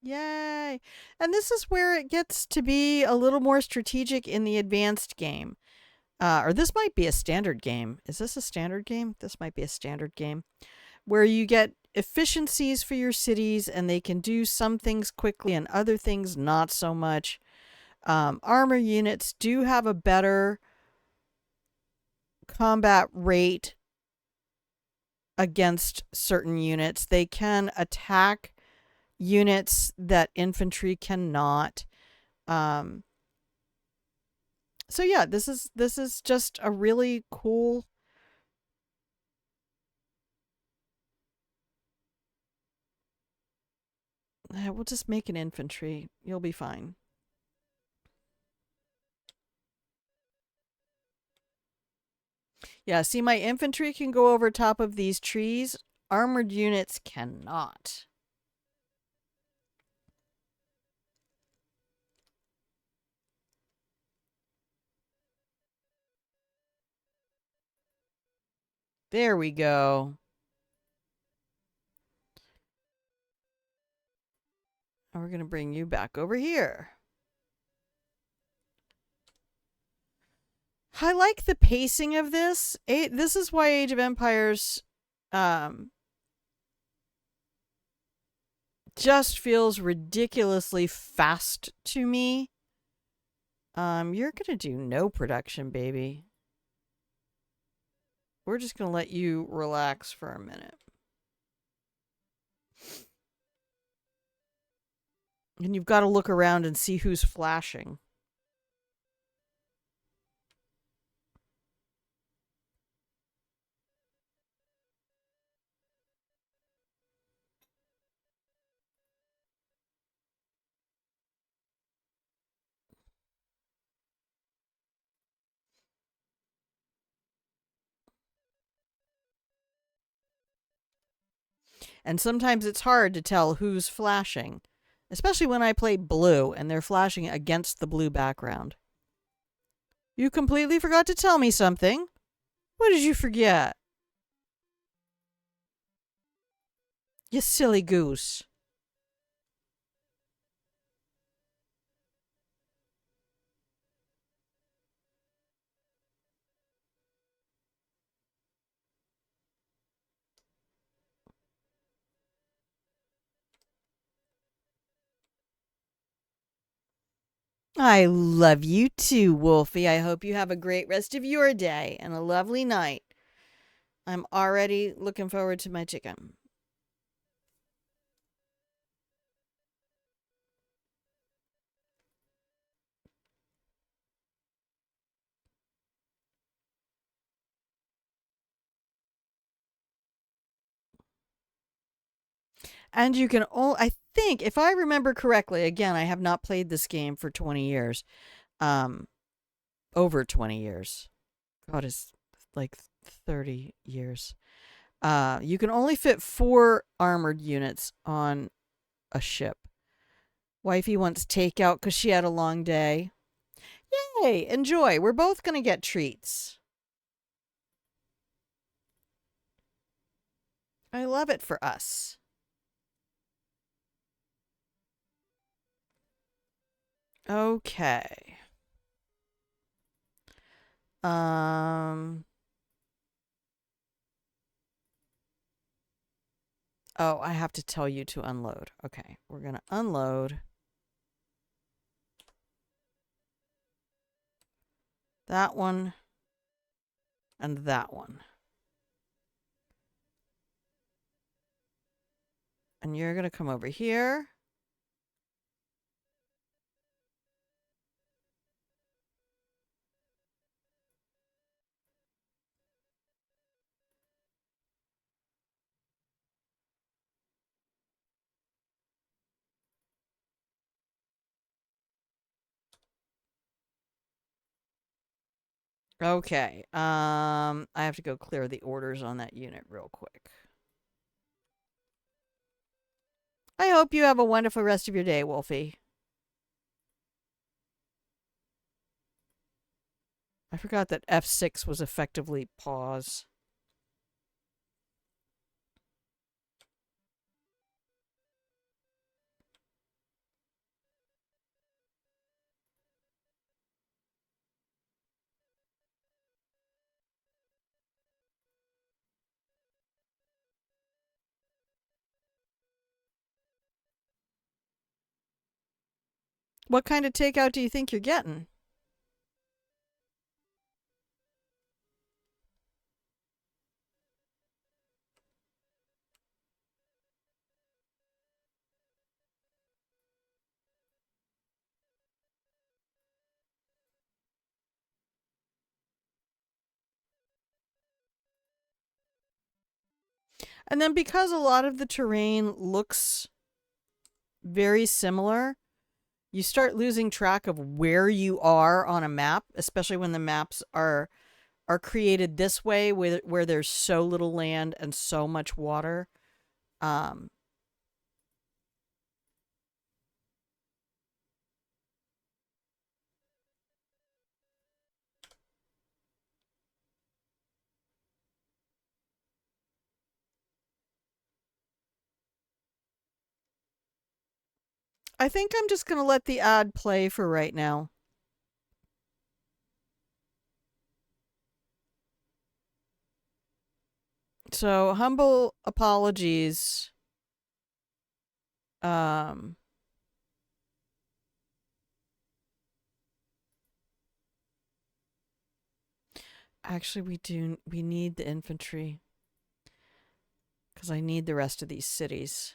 [SPEAKER 1] Yay! And this is where it gets to be a little more strategic in the advanced game. Or this might be a standard game. Is this a standard game? This might be a standard game. Where you get efficiencies for your cities and they can do some things quickly and other things not so much. Armor units do have a better combat rate against certain units. They can attack units that infantry cannot. So yeah, this is just a really cool. We'll just make an infantry. You'll be fine. Yeah, see, my infantry can go over top of these trees. Armored units cannot. There we go. And we're going to bring you back over here. I like the pacing of this. This is why Age of Empires just feels ridiculously fast to me. You're going to do no production, baby. We're just going to let you relax for a minute. And you've got to look around and see who's flashing. And sometimes it's hard to tell who's flashing, especially when I play blue and they're flashing against the blue background. You completely forgot to tell me something. What did you forget? You silly goose. I love you too, Wolfie. I hope you have a great rest of your day and a lovely night. I'm already looking forward to my chicken. And you can I think, if I remember correctly, again, I have not played this game for 20 years. Over 20 years. God, it's like 30 years. You can only fit 4 armored units on a ship. Wifey wants takeout because she had a long day. Yay! Enjoy. We're both going to get treats. I love it for us. Okay. Oh, I have to tell you to unload. Okay, we're gonna unload that one and that one. And you're gonna come over here. Okay. I have to go clear the orders on that unit real quick. I hope you have a wonderful rest of your day, Wolfie. I forgot that F6 was effectively pause. What kind of takeout do you think you're getting? And then because a lot of the terrain looks very similar, you start losing track of where you are on a map, especially when the maps are created this way where there's so little land and so much water. Um, I think I'm just going to let the ad play for right now. So, humble apologies. Um, actually, we need the infantry because I need the rest of these cities.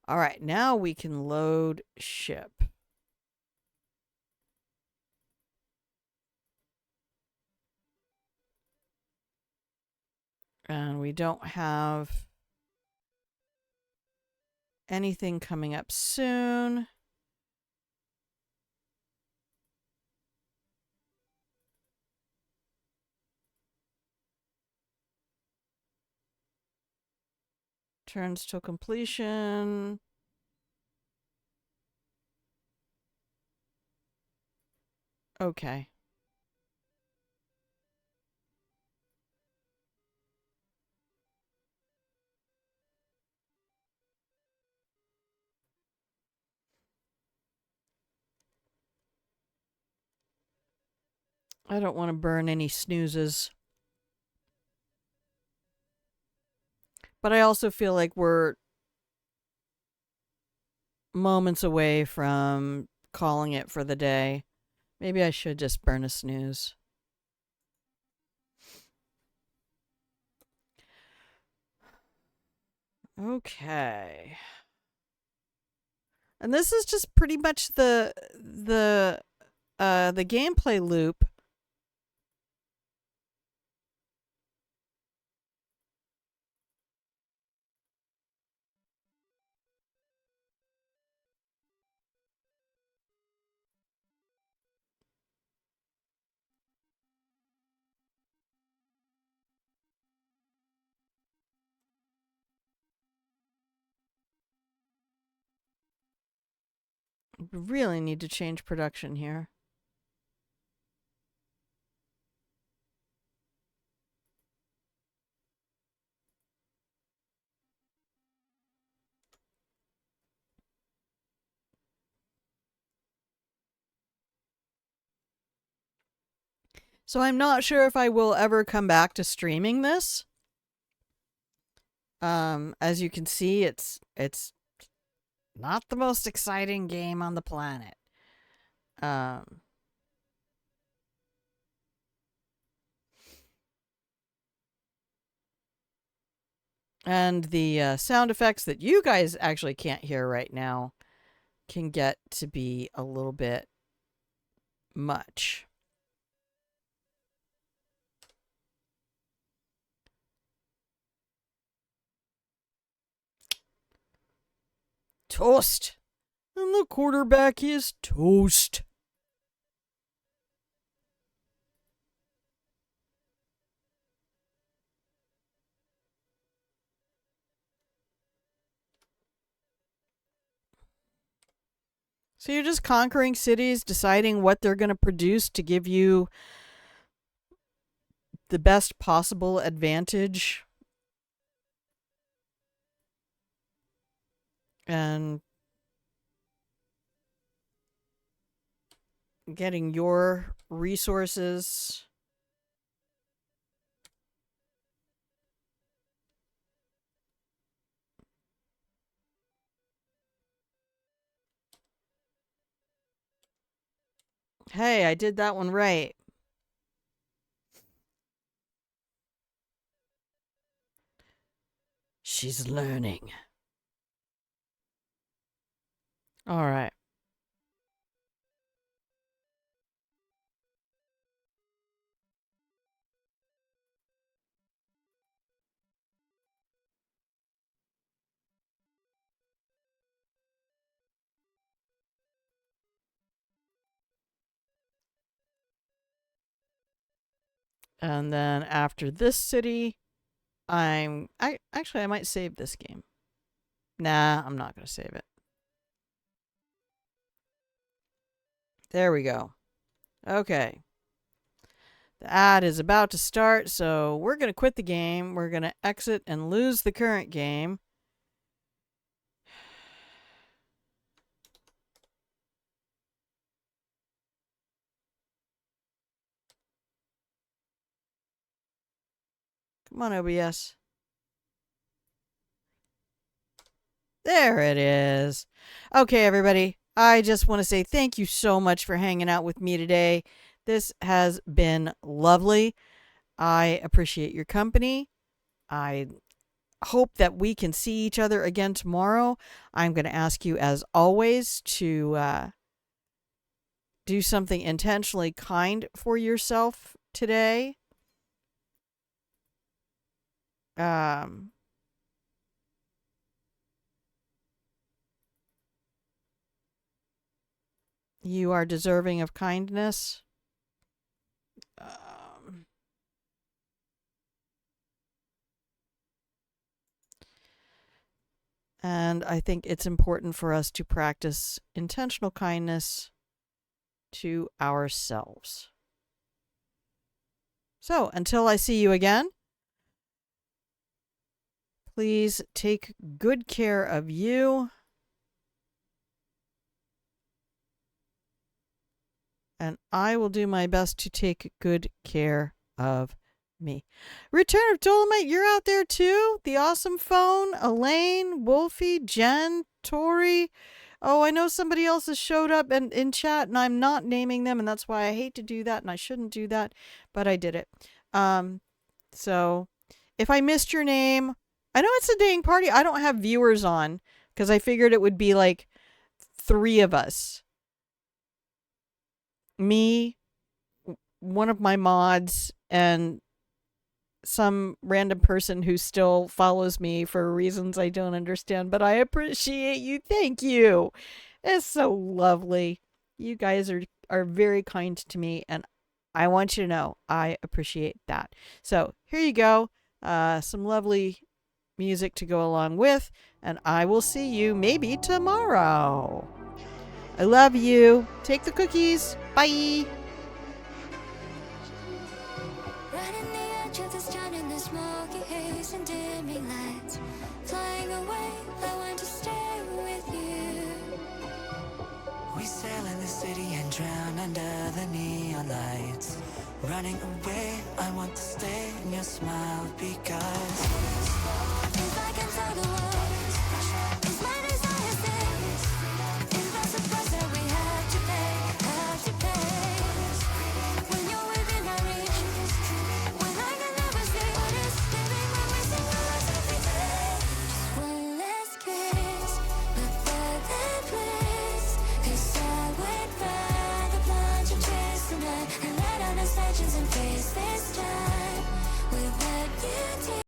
[SPEAKER 1] All right, now we can load ship. And we don't have anything coming up soon. Turns to completion. Okay. I don't want to burn any snoozes. But I also feel like we're moments away from calling it for the day. Maybe I should just burn a snooze. Okay. And this is just pretty much the gameplay loop. We really need to change production here. So I'm not sure if I will ever come back to streaming this. As you can see, it's not the most exciting game on the planet. Um, and the sound effects that you guys actually can't hear right now can get to be a little bit much. Toast. And the quarterback is toast. So you're just conquering cities, deciding what they're going to produce to give you the best possible advantage. And getting your resources. Hey, I did that one right. She's learning. All right. And then after this city, I might save this game. Nah, I'm not going to save it. There we go. Okay. The ad is about to start, so we're going to quit the game. We're going to exit and lose the current game. Come on, OBS. There it is. Okay, everybody. I just want to say thank you so much for hanging out with me today. This has been lovely. I appreciate your company. I hope that we can see each other again tomorrow. I'm going to ask you, as always, to do something intentionally kind for yourself today. You are deserving of kindness. And I think it's important for us to practice intentional kindness to ourselves. So, until I see you again, please take good care of you. And I will do my best to take good care of me. Return of Dolomite, you're out there too? The Awesome Phone, Elaine, Wolfie, Jen, Tori. Oh, I know somebody else has showed up in chat, and I'm not naming them, and that's why I hate to do that, and I shouldn't do that, but I did it. So if I missed your name, I know it's a dang party. I don't have viewers on because I figured it would be like 3 of us. Me, one of my mods, and some random person who still follows me for reasons I don't understand, but I appreciate you. Thank you. It's so lovely. You guys are very kind to me, and I want you to know I appreciate that. So here you go. Some lovely music to go along with, and I will see you maybe tomorrow. I love you. Take the cookies. Bye.
[SPEAKER 3] Right in the edge of this town in the smoky haze and dimming lights. Flying away, I want to stay with you.
[SPEAKER 4] We sail in the city and drown under the neon lights. Running away, I want to stay in your smile because
[SPEAKER 3] If I can tell the world